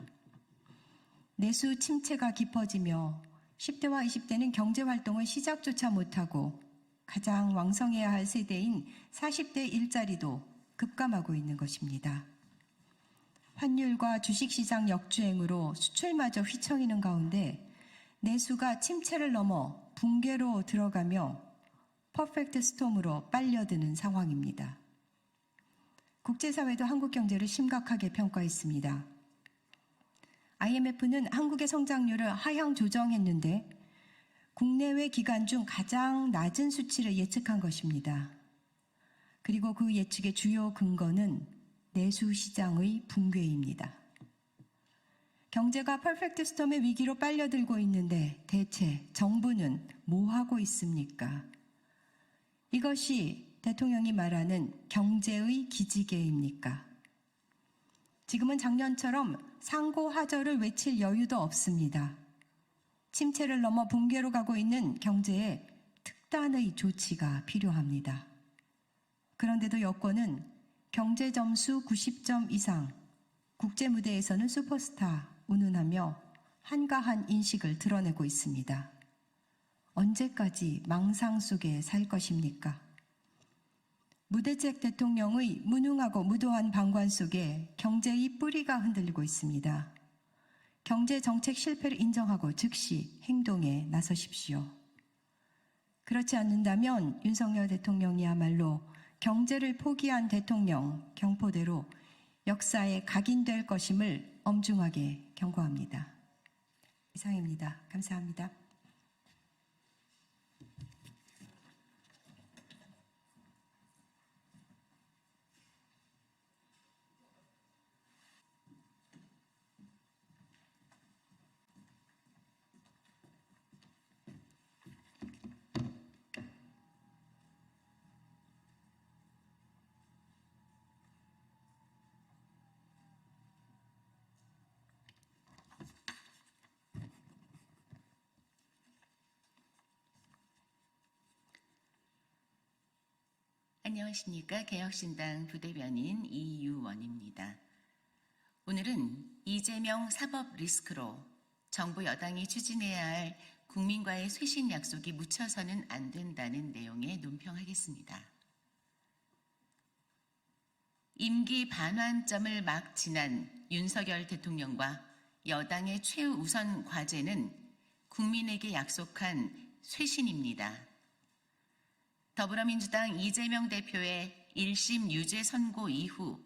내수 침체가 깊어지며 10대와 20대는 경제활동을 시작조차 못하고 가장 왕성해야 할 세대인 40대 일자리도 급감하고 있는 것입니다. 환율과 주식시장 역주행으로 수출마저 휘청이는 가운데 내수가 침체를 넘어 붕괴로 들어가며 퍼펙트 스톰으로 빨려드는 상황입니다. 국제사회도 한국 경제를 심각하게 평가했습니다. IMF는 한국의 성장률을 하향 조정했는데 국내외 기관 중 가장 낮은 수치를 예측한 것입니다. 그리고 그 예측의 주요 근거는 내수 시장의 붕괴입니다. 경제가 퍼펙트 스톰의 위기로 빨려들고 있는데 대체 정부는 뭐 하고 있습니까? 이것이 대통령이 말하는 경제의 기지개입니까? 지금은 작년처럼 상고하절을 외칠 여유도 없습니다. 침체를 넘어 붕괴로 가고 있는 경제에 특단의 조치가 필요합니다. 그런데도 여권은 경제 점수 90점 이상, 국제 무대에서는 슈퍼스타 운운하며 한가한 인식을 드러내고 있습니다. 언제까지 망상 속에 살 것입니까? 무대책 대통령의 무능하고 무도한 방관 속에 경제의 뿌리가 흔들리고 있습니다. 경제 정책 실패를 인정하고 즉시 행동에 나서십시오. 그렇지 않는다면 윤석열 대통령이야말로 경제를 포기한 대통령 경포대로 역사에 각인될 것임을 엄중하게 경고합니다. 이상입니다. 감사합니다. 안녕하십니까. 개혁신당 부대변인 이유원입니다. 오늘은 이재명 사법 리스크로 정부 여당이 추진해야 할 국민과의 쇄신 약속이 묻혀서는 안 된다는 내용에 논평하겠습니다. 임기 반환점을 막 지난 윤석열 대통령과 여당의 최우선 과제는 국민에게 약속한 쇄신입니다. 더불어민주당 이재명 대표의 1심 유죄 선고 이후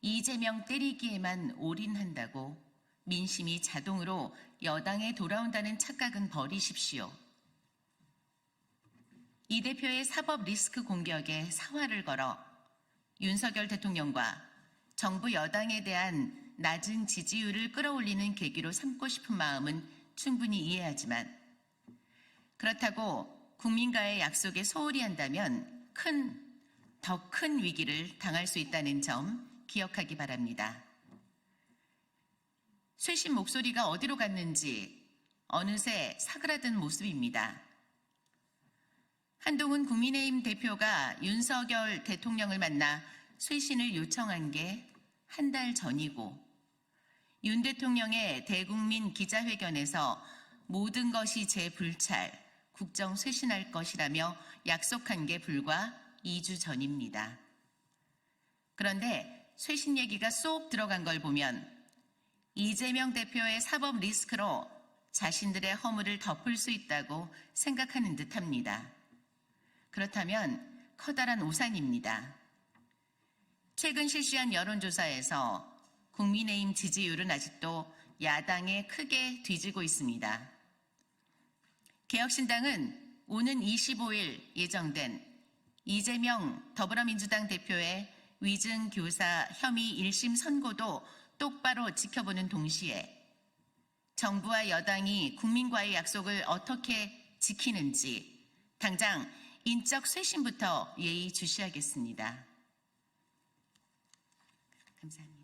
이재명 때리기에만 올인한다고 민심이 자동으로 여당에 돌아온다는 착각은 버리십시오. 이 대표의 사법 리스크 공격에 사활을 걸어 윤석열 대통령과 정부 여당에 대한 낮은 지지율을 끌어올리는 계기로 삼고 싶은 마음은 충분히 이해하지만 그렇다고 국민과의 약속에 소홀히 한다면 더 큰 위기를 당할 수 있다는 점 기억하기 바랍니다. 쇄신 목소리가 어디로 갔는지 어느새 사그라든 모습입니다. 한동훈 국민의힘 대표가 윤석열 대통령을 만나 쇄신을 요청한 게 한 달 전이고 윤 대통령의 대국민 기자회견에서 모든 것이 제 불찰, 국정 쇄신할 것이라며 약속한 게 불과 2주 전입니다. 그런데 쇄신 얘기가 쏙 들어간 걸 보면 이재명 대표의 사법 리스크로 자신들의 허물을 덮을 수 있다고 생각하는 듯합니다. 그렇다면 커다란 오산입니다. 최근 실시한 여론조사에서 국민의힘 지지율은 아직도 야당에 크게 뒤지고 있습니다. 개혁신당은 오는 25일 예정된 이재명 더불어민주당 대표의 위증교사 혐의 1심 선고도 똑바로 지켜보는 동시에 정부와 여당이 국민과의 약속을 어떻게 지키는지 당장 인적 쇄신부터 예의주시하겠습니다. 감사합니다.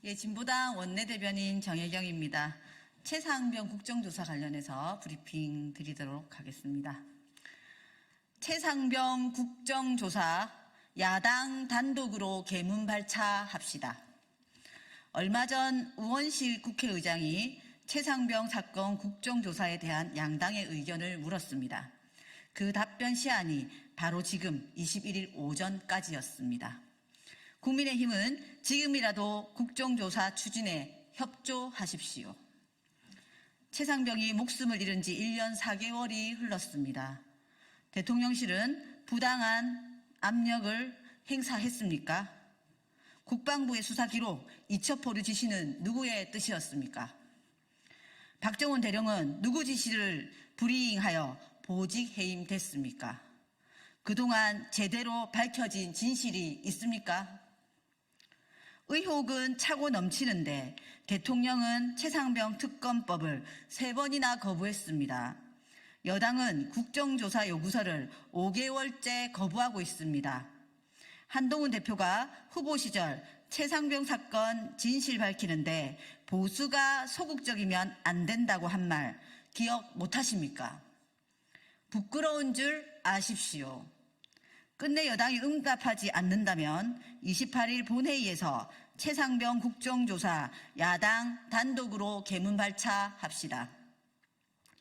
예, 진보당 원내대변인 정혜경입니다. 최상병 국정조사 관련해서 브리핑 드리도록 하겠습니다. 최상병 국정조사 야당 단독으로 개문발차합시다. 얼마 전 우원실 국회의장이 최상병 사건 국정조사에 대한 양당의 의견을 물었습니다. 그 답변 시한이 바로 지금 21일 오전까지였습니다. 국민의힘은 지금이라도 국정조사 추진에 협조하십시오. 최상병이 목숨을 잃은 지 1년 4개월이 흘렀습니다. 대통령실은 부당한 압력을 행사했습니까? 국방부의 수사 기록 이첩포류 지시는 누구의 뜻이었습니까? 박정훈 대령은 누구 지시를 불이행하여 보직 해임됐습니까? 그동안 제대로 밝혀진 진실이 있습니까? 의혹은 차고 넘치는데 대통령은 최상병 특검법을 3번이나 거부했습니다. 여당은 국정조사 요구서를 5개월째 거부하고 있습니다. 한동훈 대표가 후보 시절 최상병 사건 진실 밝히는데 보수가 소극적이면 안 된다고 한 말 기억 못하십니까? 부끄러운 줄 아십시오. 끝내 여당이 응답하지 않는다면 28일 본회의에서 최상병 국정조사 야당 단독으로 개문 발차합시다.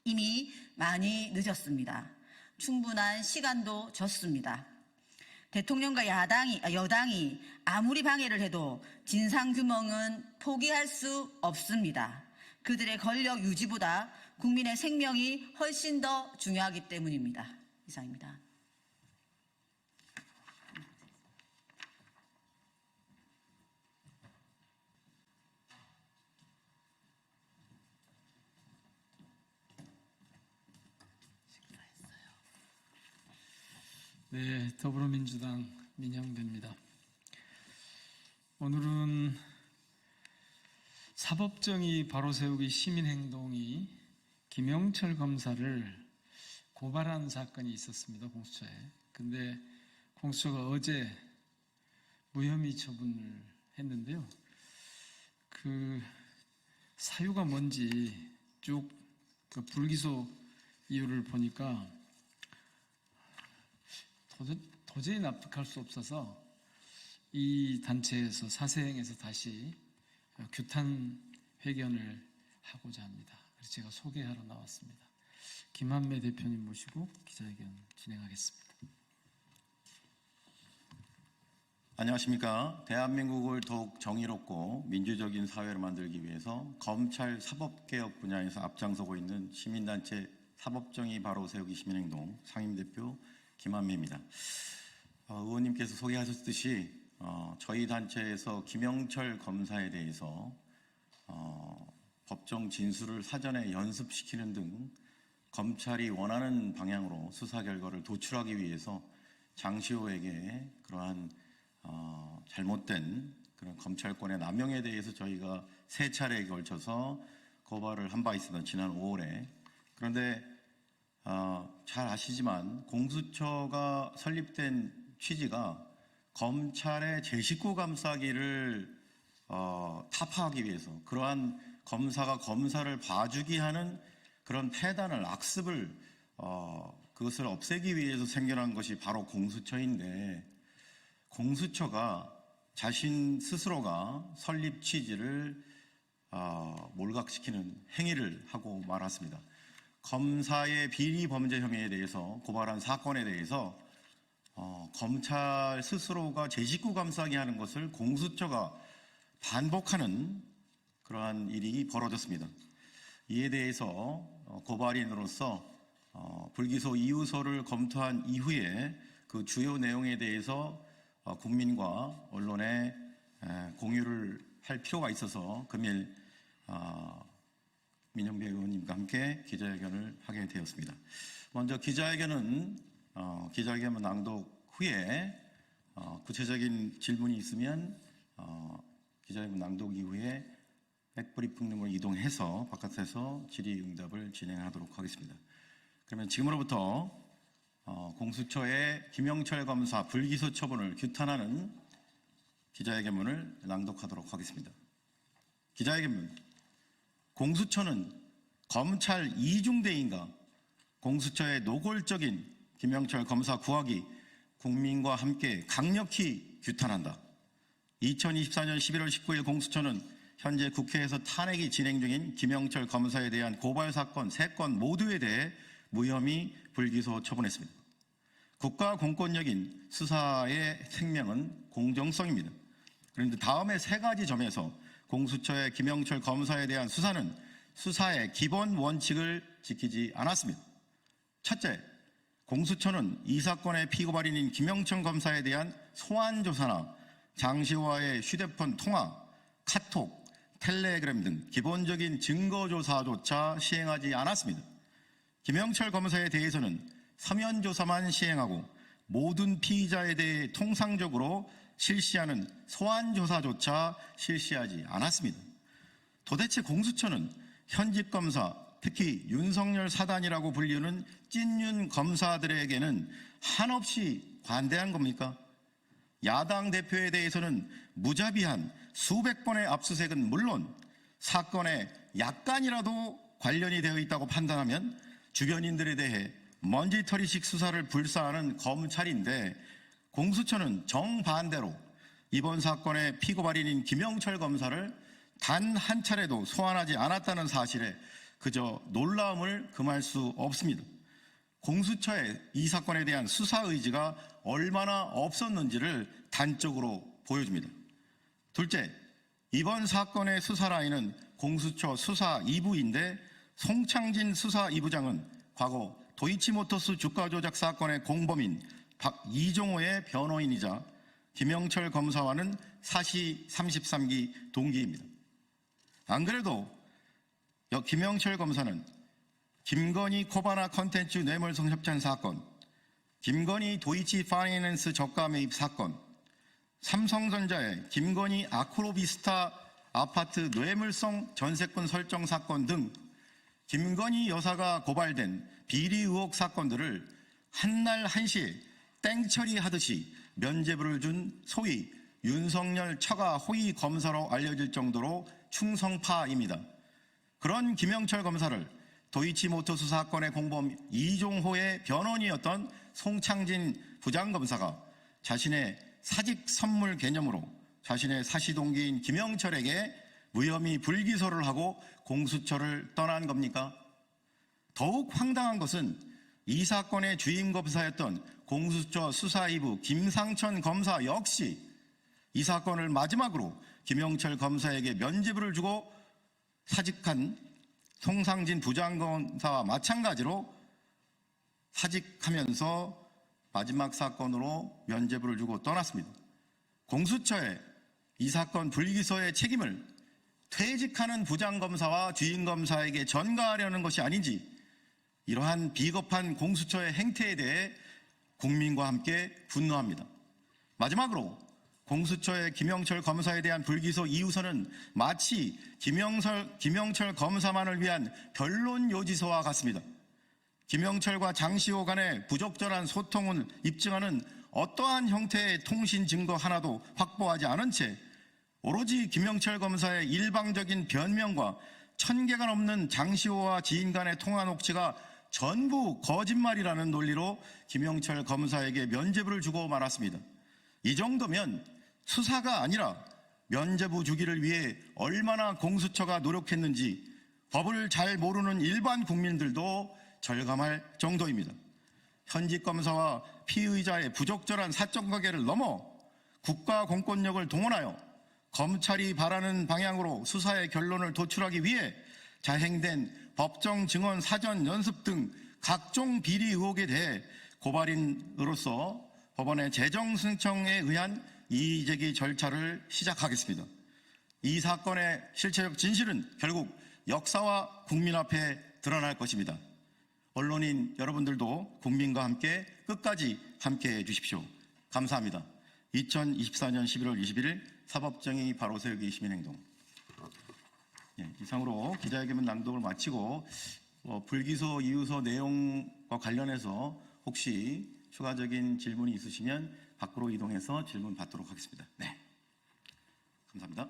이미 많이 늦었습니다. 충분한 시간도 줬습니다. 대통령과 여당이 아무리 방해를 해도 진상규명은 포기할 수 없습니다. 그들의 권력 유지보다 국민의 생명이 훨씬 더 중요하기 때문입니다. 이상입니다. 네, 더불어민주당 민영배입니다. 오늘은 사법정의 바로 세우기 시민행동이 김영철 검사를 고발한 사건이 있었습니다. 공수처에. 근데 공수처가 어제 무혐의 처분을 했는데요. 그 사유가 뭔지 쭉 그 불기소 이유를 보니까 도저히 납득할 수 없어서 이 단체에서 사생에서 다시 규탄 회견을 하고자 합니다. 그래서 제가 소개하러 나왔습니다. 김한매 대표님 모시고 기자회견 진행하겠습니다. 안녕하십니까. 대한민국을 더욱 정의롭고 민주적인 사회를 만들기 위해서 검찰 사법개혁 분야에서 앞장서고 있는 시민단체 사법정의 바로 세우기 시민행동 상임대표 김한매입니다. 의원님께서 소개하셨듯이 저희 단체에서 김영철 검사에 대해서 법정 진술을 사전에 연습시키는 등 검찰이 원하는 방향으로 수사 결과를 도출하기 위해서 장시호에게 그러한 잘못된 그런 검찰권의 남용에 대해서 저희가 3차례에 걸쳐서 고발을 한 바 있습니다. 지난 5월에. 그런데 잘 아시지만 공수처가 설립된 취지가 검찰의 제 식구 감싸기를 타파하기 위해서 그러한 검사가 검사를 봐주기 하는 그런 폐단을 악습을 그것을 없애기 위해서 생겨난 것이 바로 공수처인데 공수처가 자신 스스로가 설립 취지를 몰각시키는 행위를 하고 말았습니다. 검사의 비리 범죄 혐의에 대해서 고발한 사건에 대해서 검찰 스스로가 제 식구 감싸기 하는 것을 공수처가 반복하는 그러한 일이 벌어졌습니다. 이에 대해서 고발인으로서 불기소 이유서를 검토한 이후에 그 주요 내용에 대해서 국민과 언론에 공유를 할 필요가 있어서 금일 민영배 의원님과 함께 기자회견을 하게 되었습니다. 먼저 기자회견 낭독 후에 구체적인 질문이 있으면 기자회견 낭독 이후에 백브리핑룸으로 이동해서 바깥에서 질의응답을 진행하도록 하겠습니다. 그러면 지금으로부터 공수처의 김영철 검사 불기소 처분을 규탄하는 기자회견문을 낭독하도록 하겠습니다. 기자회견문. 공수처는 검찰 이중대인가 공수처의 노골적인 김영철 검사 구하기 국민과 함께 강력히 규탄한다. 2024년 11월 19일 공수처는 현재 국회에서 탄핵이 진행 중인 김영철 검사에 대한 고발 사건 3건 모두에 대해 무혐의 불기소 처분했습니다. 국가 공권력인 수사의 생명은 공정성입니다. 그런데 다음에 3가지 점에서 공수처의 김영철 검사에 대한 수사는 수사의 기본 원칙을 지키지 않았습니다. 첫째, 공수처는 이 사건의 피고발인인 김영천 검사에 대한 소환 조사나 장시호와의 휴대폰 통화, 카톡, 텔레그램 등 기본적인 증거 조사조차 시행하지 않았습니다. 김영철 검사에 대해서는 서면 조사만 시행하고 모든 피의자에 대해 통상적으로 실시하는 소환 조사조차 실시하지 않았습니다. 도대체 공수처는 현직 검사, 특히 윤석열 사단이라고 불리는 찐윤 검사들에게는 한없이 관대한 겁니까? 야당 대표에 대해서는 무자비한 수백 번의 압수수색은 물론 사건에 약간이라도 관련이 되어 있다고 판단하면 주변인들에 대해 먼지털이식 수사를 불사하는 검찰인데, 공수처는 정반대로 이번 사건의 피고발인인 김영철 검사를 단 한 차례도 소환하지 않았다는 사실에 그저 놀라움을 금할 수 없습니다. 공수처의 이 사건에 대한 수사 의지가 얼마나 없었는지를 단적으로 보여줍니다. 둘째, 이번 사건의 수사 라인은 공수처 수사 2부인데 송창진 수사 2부장은 과거 도이치모터스 주가 조작 사건의 공범인 이종호의 변호인이자 김영철 검사와는 사시 33기 동기입니다. 안 그래도 김영철 검사는 김건희 코바나 컨텐츠 뇌물성 협찬 사건, 김건희 도이치 파이낸스 저가 매입 사건, 삼성전자의 김건희 아크로비스타 아파트 뇌물성 전세권 설정 사건 등 김건희 여사가 고발된 비리 의혹 사건들을 한날 한시에 땡처리하듯이 면죄부를 준 소위 윤석열 처가 호위 검사로 알려질 정도로 충성파입니다. 그런 김영철 검사를 도이치모터스 사건의 공범 이종호의 변호인이었던 송창진 부장검사가 자신의 사직 선물 개념으로 자신의 사시동기인 김영철에게 무혐의 불기소를 하고 공수처를 떠난 겁니까? 더욱 황당한 것은 이 사건의 주임 검사였던 공수처 수사 2부 김상천 검사 역시 이 사건을 마지막으로 김영철 검사에게 면죄부를 주고 사직한 송상진 부장검사와 마찬가지로 사직하면서 마지막 사건으로 면죄부를 주고 떠났습니다. 공수처의 이 사건 불기소의 책임을 퇴직하는 부장검사와 주임검사에게 전가하려는 것이 아닌지, 이러한 비겁한 공수처의 행태에 대해 국민과 함께 분노합니다. 마지막으로 공수처의 김영철 검사에 대한 불기소 이유서는 마치 김영철 검사만을 위한 변론 요지서와 같습니다. 김영철과 장시호 간의 부적절한 소통을 입증하는 어떠한 형태의 통신 증거 하나도 확보하지 않은 채 오로지 김영철 검사의 일방적인 변명과 1000개가 넘는 장시호와 지인 간의 통화 녹취가 전부 거짓말이라는 논리로 김영철 검사에게 면죄부를 주고 말았습니다. 이 정도면 수사가 아니라 면죄부 주기를 위해 얼마나 공수처가 노력했는지 법을 잘 모르는 일반 국민들도 절감할 정도입니다. 현직 검사와 피의자의 부적절한 사적 관계를 넘어 국가 공권력을 동원하여 검찰이 바라는 방향으로 수사의 결론을 도출하기 위해 자행된 법정 증언 사전 연습 등 각종 비리 의혹에 대해 고발인으로서 법원의 재정 신청에 의한 이의제기 절차를 시작하겠습니다. 이 사건의 실체적 진실은 결국 역사와 국민 앞에 드러날 것입니다. 언론인 여러분들도 국민과 함께 끝까지 함께해 주십시오. 감사합니다. 2024년 11월 21일 사법정의 바로 세우기 시민행동. 이상으로 기자회견 낭독을 마치고 불기소 이유서 내용과 관련해서 혹시 추가적인 질문이 있으시면 밖으로 이동해서 질문 받도록 하겠습니다. 네, 감사합니다.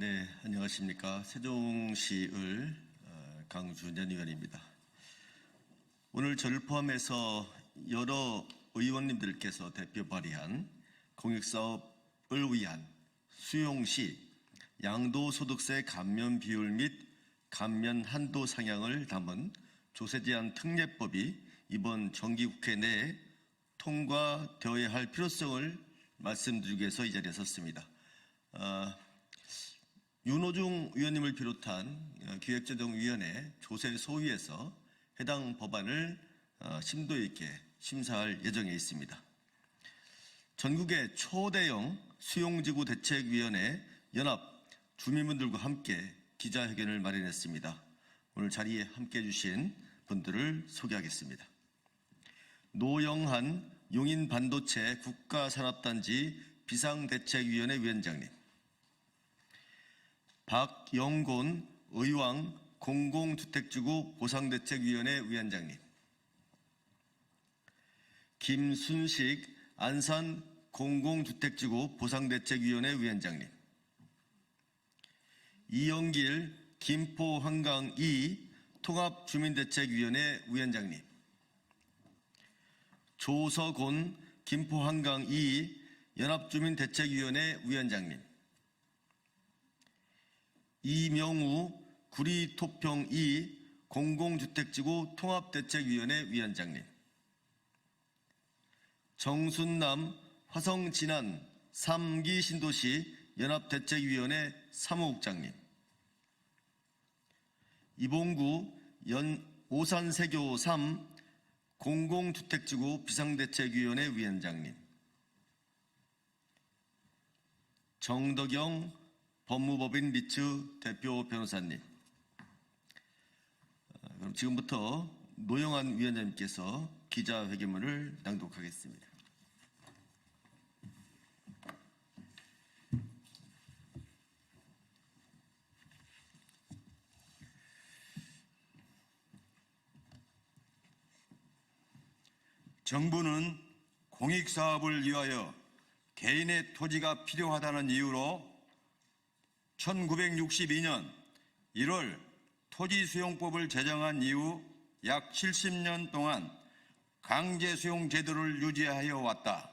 네, 안녕하십니까. 세종시을 강준현 의원입니다. 오늘 저를 포함해서 여러 의원님들께서 대표 발의한 공익사업을 위한 수용시 양도소득세 감면 비율 및 감면 한도 상향을 담은 조세 제한 특례법이 이번 정기국회 내에 통과되어야 할 필요성을 말씀드리기 위해서 이 자리에 섰습니다. 윤호중 의원님을 비롯한 기획재정위원회 조세 소위에서 해당 법안을 심도 있게 심사할 예정에 있습니다. 전국의 초대형 수용지구 대책위원회 연합 주민분들과 함께 기자회견을 마련했습니다. 오늘 자리에 함께해 주신 분들을 소개하겠습니다. 노영한 용인반도체 국가산업단지 비상대책위원회 위원장님, 박영곤 의왕 공공주택지구 보상대책위원회 위원장님, 김순식 안산 공공주택지구 보상대책위원회 위원장님, 이영길 김포 한강 2 통합주민대책위원회 위원장님, 조석곤 김포 한강 2 연합주민대책위원회 위원장님, 이명우 구리토평 2 공공주택지구 통합대책위원회 위원장님, 정순남 화성진안 3기 신도시 연합대책위원회 사무국장님, 이봉구 오산세교 3 공공주택지구 비상대책위원회 위원장님, 정덕영 법무법인 리츠 대표 변호사님, 그럼 지금부터 노영한 위원장님께서 기자회견문을 낭독하겠습니다. 정부는 공익사업을 위하여 개인의 토지가 필요하다는 이유로 1962년 1월 토지수용법을 제정한 이후 약 70년 동안 강제수용제도를 유지하여 왔다.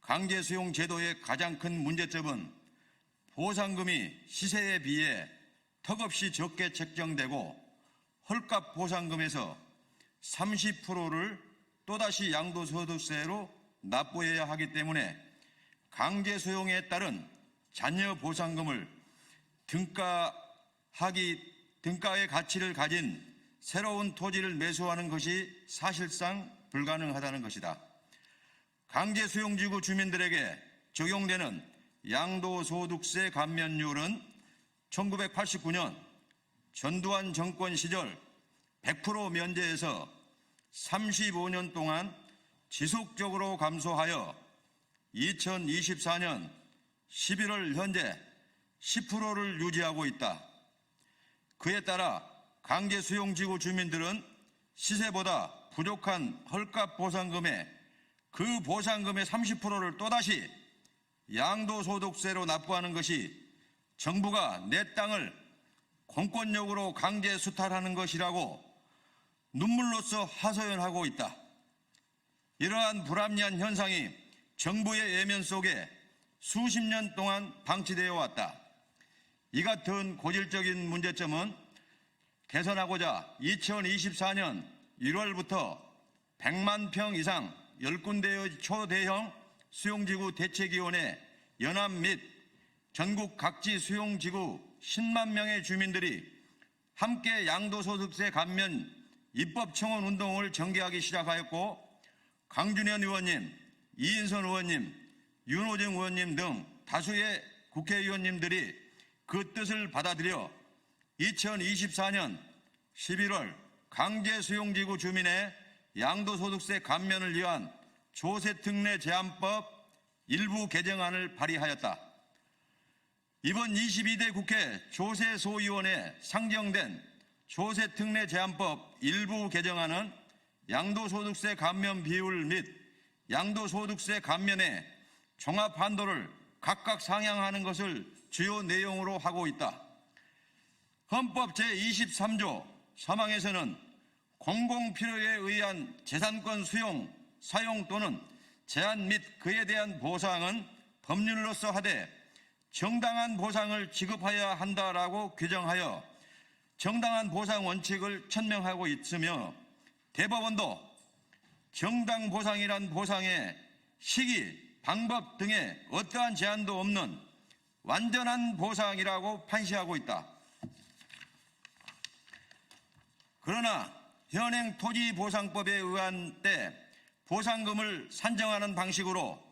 강제수용제도의 가장 큰 문제점은 보상금이 시세에 비해 턱없이 적게 책정되고 헐값 보상금에서 30%를 또다시 양도소득세로 납부해야 하기 때문에 강제수용에 따른 잔여 보상금을 등가의 가치를 가진 새로운 토지를 매수하는 것이 사실상 불가능하다는 것이다. 강제수용지구 주민들에게 적용되는 양도소득세 감면율은 1989년 전두환 정권 시절 100% 면제에서 35년 동안 지속적으로 감소하여 2024년 11월 현재 10%를 유지하고 있다. 그에 따라 강제수용지구 주민들은 시세보다 부족한 헐값 보상금에 그 보상금의 30%를 또다시 양도소득세로 납부하는 것이 정부가 내 땅을 공권력으로 강제 수탈하는 것이라고 눈물로써 하소연하고 있다. 이러한 불합리한 현상이 정부의 외면 속에 수십 년 동안 방치되어 왔다. 이 같은 고질적인 문제점은 개선하고자 2024년 1월부터 100만 평 이상 10군데의 초대형 수용지구 대책위원회 연합 및 전국 각지 수용지구 10만 명의 주민들이 함께 양도소득세 감면 입법청원 운동을 전개하기 시작하였고, 강준현 의원님, 이인선 의원님, 윤호중 의원님 등 다수의 국회의원님들이 그 뜻을 받아들여 2024년 11월 강제수용지구 주민의 양도소득세 감면을 위한 조세특례 제한법 일부 개정안을 발의하였다. 이번 22대 국회 조세소위원회에 상정된 조세특례 제한법 일부 개정안은 양도소득세 감면 비율 및 양도소득세 감면의 종합한도를 각각 상향하는 것을 주요 내용으로 하고 있다. 헌법 제23조 3항에서는 공공필요에 의한 재산권 수용, 사용 또는 제한 및 그에 대한 보상은 법률로서 하되 정당한 보상을 지급하여야 한다라고 규정하여 정당한 보상 원칙을 천명하고 있으며 대법원도 정당 보상이란 보상의 시기, 방법 등에 어떠한 제한도 없는 완전한 보상이라고 판시하고 있다. 그러나 현행 토지보상법에 의한 때 보상금을 산정하는 방식으로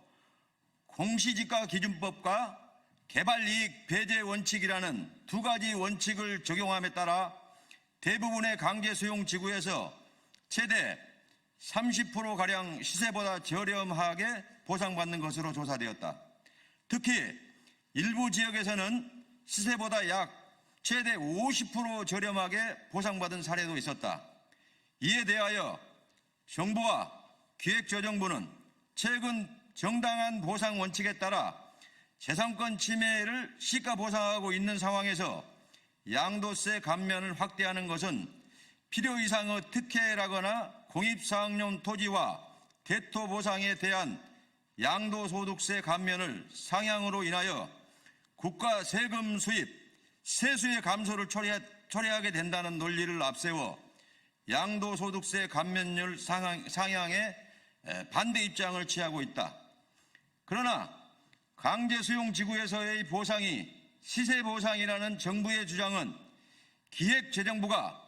공시지가기준법과 개발이익 배제 원칙이라는 두 가지 원칙을 적용함에 따라 대부분의 강제수용지구에서 최대 30%가량 시세보다 저렴하게 보상받는 것으로 조사되었다. 특히 일부 지역에서는 시세보다 약 최대 50% 저렴하게 보상받은 사례도 있었다. 이에 대하여 정부와 기획재정부는 최근 정당한 보상 원칙에 따라 재산권 침해를 시가 보상하고 있는 상황에서 양도세 감면을 확대하는 것은 필요 이상의 특혜라거나 공입사항용 토지와 대토 보상에 대한 양도소득세 감면을 상향으로 인하여 국가 세금 수입, 세수의 감소를 초래하게 된다는 논리를 앞세워 양도소득세 감면율 상향에 반대 입장을 취하고 있다. 그러나 강제수용지구에서의 보상이 시세보상이라는 정부의 주장은 기획재정부가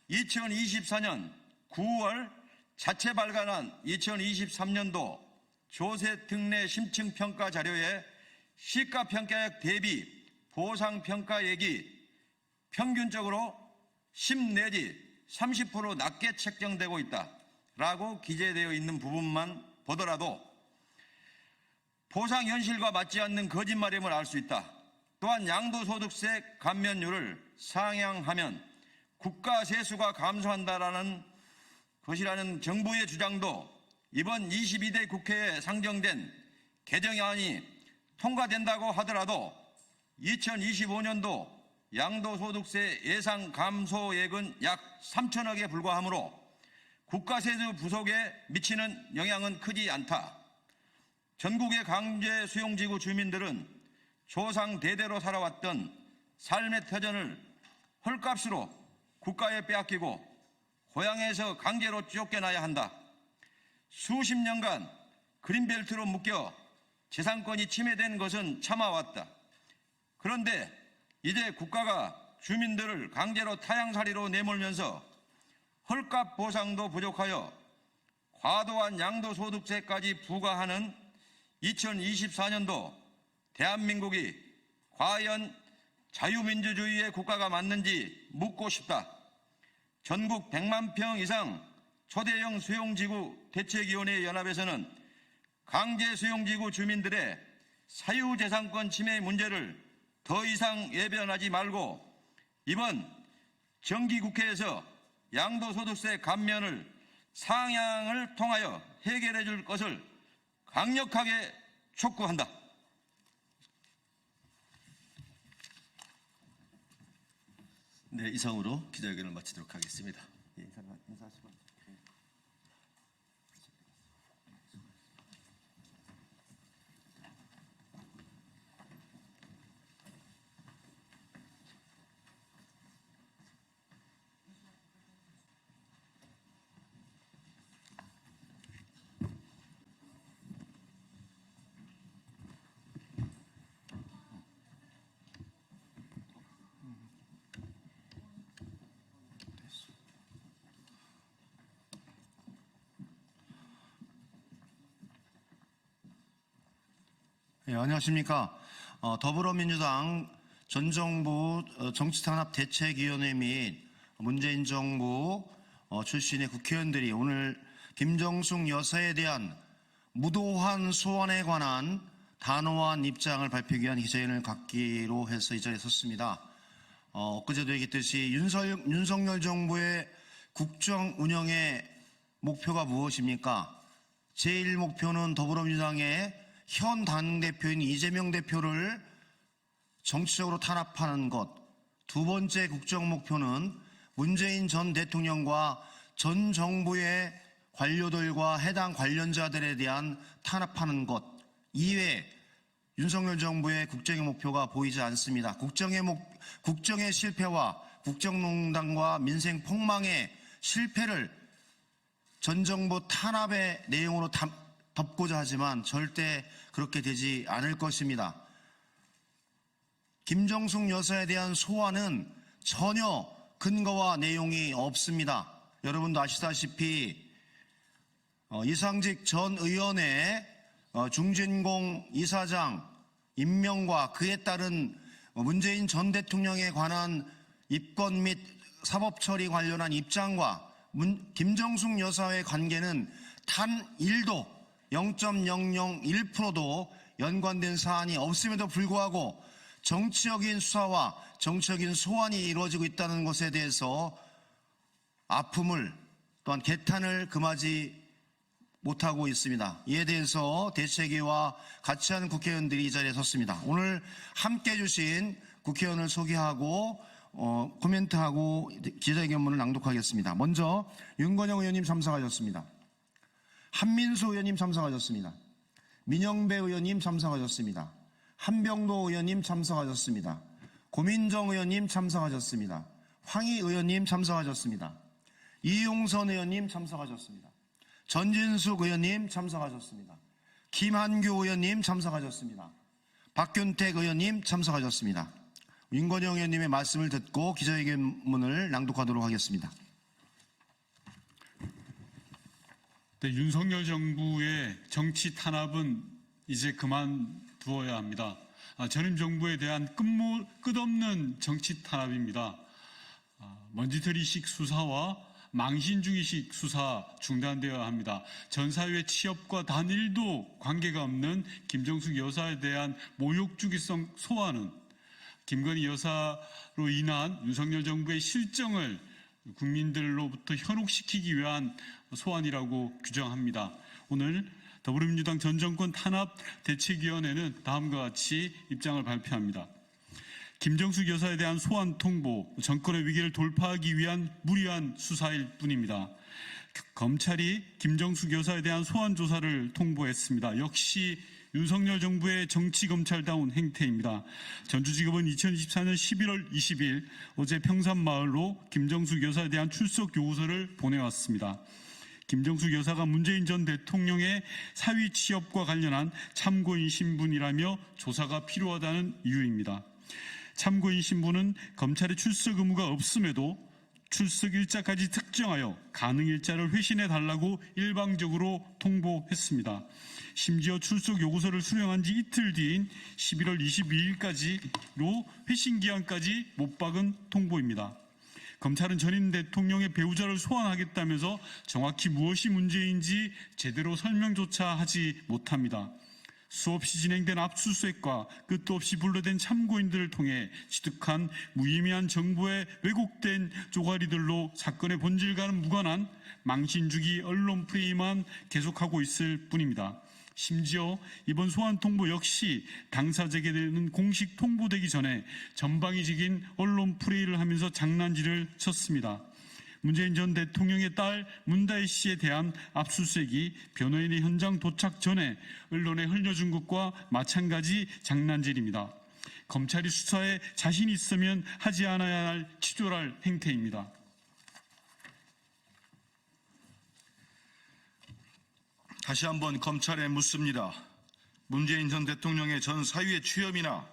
2024년 9월 자체 발간한 2023년도 조세특례 심층평가 자료에 시가평가액 대비 보상평가액이 평균적으로 10 내지 30% 낮게 책정되고 있다라고 기재되어 있는 부분만 보더라도 보상 현실과 맞지 않는 거짓말임을 알 수 있다. 또한 양도소득세 감면율을 상향하면 국가 세수가 감소한다라는 것이라는 정부의 주장도 이번 22대 국회에 상정된 개정안이 통과된다고 하더라도 2025년도 양도소득세 예상 감소액은 약 3천억에 불과하므로 국가세수 부족에 미치는 영향은 크지 않다. 전국의 강제수용지구 주민들은 조상 대대로 살아왔던 삶의 터전을 헐값으로 국가에 빼앗기고 고향에서 강제로 쫓겨나야 한다. 수십 년간 그린벨트로 묶여 재산권이 침해된 것은 참아왔다. 그런데 이제 국가가 주민들을 강제로 타향살이로 내몰면서 헐값 보상도 부족하여 과도한 양도소득세까지 부과하는 2024년도 대한민국이 과연 자유민주주의의 국가가 맞는지 묻고 싶다. 전국 100만 평 이상 초대형 수용지구 대책위원회 연합에서는 강제수용지구 주민들의 사유재산권 침해 문제를 더 이상 외면하지 말고 이번 정기국회에서 양도소득세 감면을 상향을 통하여 해결해 줄 것을 강력하게 촉구한다. 네, 이상으로 기자회견을 마치도록 하겠습니다. 인사하시면. 네, 안녕하십니까. 더불어민주당 전 정부 정치탄압대책위원회 및 문재인 정부 출신의 국회의원들이 오늘 김정숙 여사에 대한 무도한 소환에 관한 단호한 입장을 발표하기 위한 기자회견을 갖기로 해서 이 자리에 섰습니다. 엊그제도 얘기했듯이 윤석열 정부의 국정 운영의 목표가 무엇입니까? 제1목표는 더불어민주당의 현 당대표인 이재명 대표를 정치적으로 탄압하는 것. 두 번째 국정 목표는 문재인 전 대통령과 전 정부의 관료들과 해당 관련자들에 대한 탄압하는 것 이외에 윤석열 정부의 국정의 목표가 보이지 않습니다. 국정의 실패와 국정농단과 민생 폭망의 실패를 전 정부 탄압의 내용으로 덮고자 하지만 절대 그렇게 되지 않을 것입니다. 김정숙 여사에 대한 소환은 전혀 근거와 내용이 없습니다. 여러분도 아시다시피 이상직 전 의원의 중진공 이사장 임명과 그에 따른 문재인 전 대통령에 관한 입건 및 사법 처리 관련한 입장과 김정숙 여사의 관계는 단 1도 0.001%도 연관된 사안이 없음에도 불구하고 정치적인 수사와 정치적인 소환이 이루어지고 있다는 것에 대해서 아픔을 또한 개탄을 금하지 못하고 있습니다. 이에 대해서 대책위와 같이 하는 국회의원들이 이 자리에 섰습니다. 오늘 함께 해주신 국회의원을 소개하고 코멘트하고 기자회견문을 낭독하겠습니다. 먼저 윤건영 의원님 참석하셨습니다. 한민수 의원님 참석하셨습니다. 민영배 의원님 참석하셨습니다. 한병도 의원님 참석하셨습니다. 고민정 의원님 참석하셨습니다. 황희 의원님 참석하셨습니다. 이용선 의원님 참석하셨습니다. 전진숙 의원님 참석하셨습니다. 김한규 의원님 참석하셨습니다. 박균택 의원님 참석하셨습니다. 윤건영 의원님의 말씀을 듣고 기자회견문을 낭독하도록 하겠습니다. 네, 윤석열 정부의 정치 탄압은 이제 그만두어야 합니다. 전임 정부에 대한 끝없는 정치 탄압입니다. 먼지털이식 수사와 망신주의식 수사 중단되어야 합니다. 전사회 취업과 단 1도 관계가 없는 김정숙 여사에 대한 모욕주기성 소환은 김건희 여사로 인한 윤석열 정부의 실정을 국민들로부터 현혹시키기 위한 소환이라고 규정합니다. 오늘 더불어민주당 전 정권 탄압 대책위원회는 다음과 같이 입장을 발표합니다. 김정숙 여사에 대한 소환 통보, 정권의 위기를 돌파하기 위한 무리한 수사일 뿐입니다. 검찰이 김정숙 여사에 대한 소환 조사를 통보했습니다. 역시 윤석열 정부의 정치검찰다운 행태입니다. 전주지검은 2024년 11월 20일 어제 평산마을로 김정숙 여사에 대한 출석 요구서를 보내왔습니다. 김정숙 여사가 문재인 전 대통령의 사위 취업과 관련한 참고인 신분이라며 조사가 필요하다는 이유입니다. 참고인 신분은 검찰의 출석 의무가 없음에도 출석 일자까지 특정하여 가능 일자를 회신해 달라고 일방적으로 통보했습니다. 심지어 출석 요구서를 수령한 지 이틀 뒤인 11월 22일까지로 회신 기한까지 못 박은 통보입니다. 검찰은 전임 대통령의 배우자를 소환하겠다면서 정확히 무엇이 문제인지 제대로 설명조차 하지 못합니다. 수없이 진행된 압수수색과 끝도 없이 불러댄 참고인들을 통해 취득한 무의미한 정보의 왜곡된 쪼가리들로 사건의 본질과는 무관한 망신주기 언론 프레임만 계속하고 있을 뿐입니다. 심지어 이번 소환 통보 역시 당사자에게 되는 공식 통보되기 전에 전방위적인 언론 프레이를 하면서 장난질을 쳤습니다. 문재인 전 대통령의 딸 문다혜 씨에 대한 압수수색이 변호인의 현장 도착 전에 언론에 흘려준 것과 마찬가지 장난질입니다. 검찰이 수사에 자신 있으면 하지 않아야 할 치졸할 행태입니다. 다시 한번 검찰에 묻습니다. 문재인 전 대통령의 전 사위의 취업이나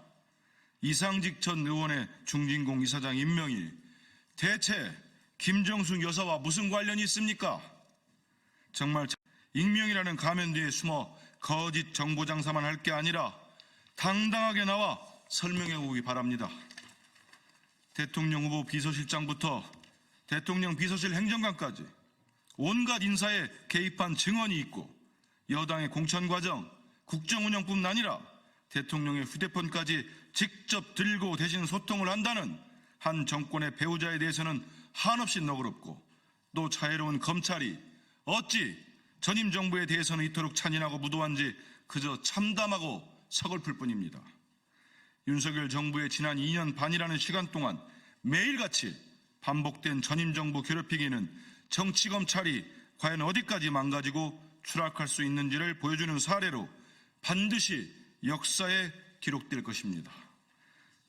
이상직 전 의원의 중진공 이사장 임명이 대체 김정숙 여사와 무슨 관련이 있습니까? 정말 익명이라는 가면 뒤에 숨어 거짓 정보 장사만 할 게 아니라 당당하게 나와 설명해 보기 바랍니다. 대통령 후보 비서실장부터 대통령 비서실 행정관까지 온갖 인사에 개입한 증언이 있고 여당의 공천 과정, 국정 운영뿐 아니라 대통령의 휴대폰까지 직접 들고 대신 소통을 한다는 한 정권의 배우자에 대해서는 한없이 너그럽고 또 자유로운 검찰이 어찌 전임 정부에 대해서는 이토록 찬인하고 무도한지 그저 참담하고 서글플 뿐입니다. 윤석열 정부의 지난 2년 반이라는 시간 동안 매일같이 반복된 전임 정부 괴롭히기는 정치 검찰이 과연 어디까지 망가지고 추락할 수 있는지를 보여주는 사례로 반드시 역사에 기록될 것입니다.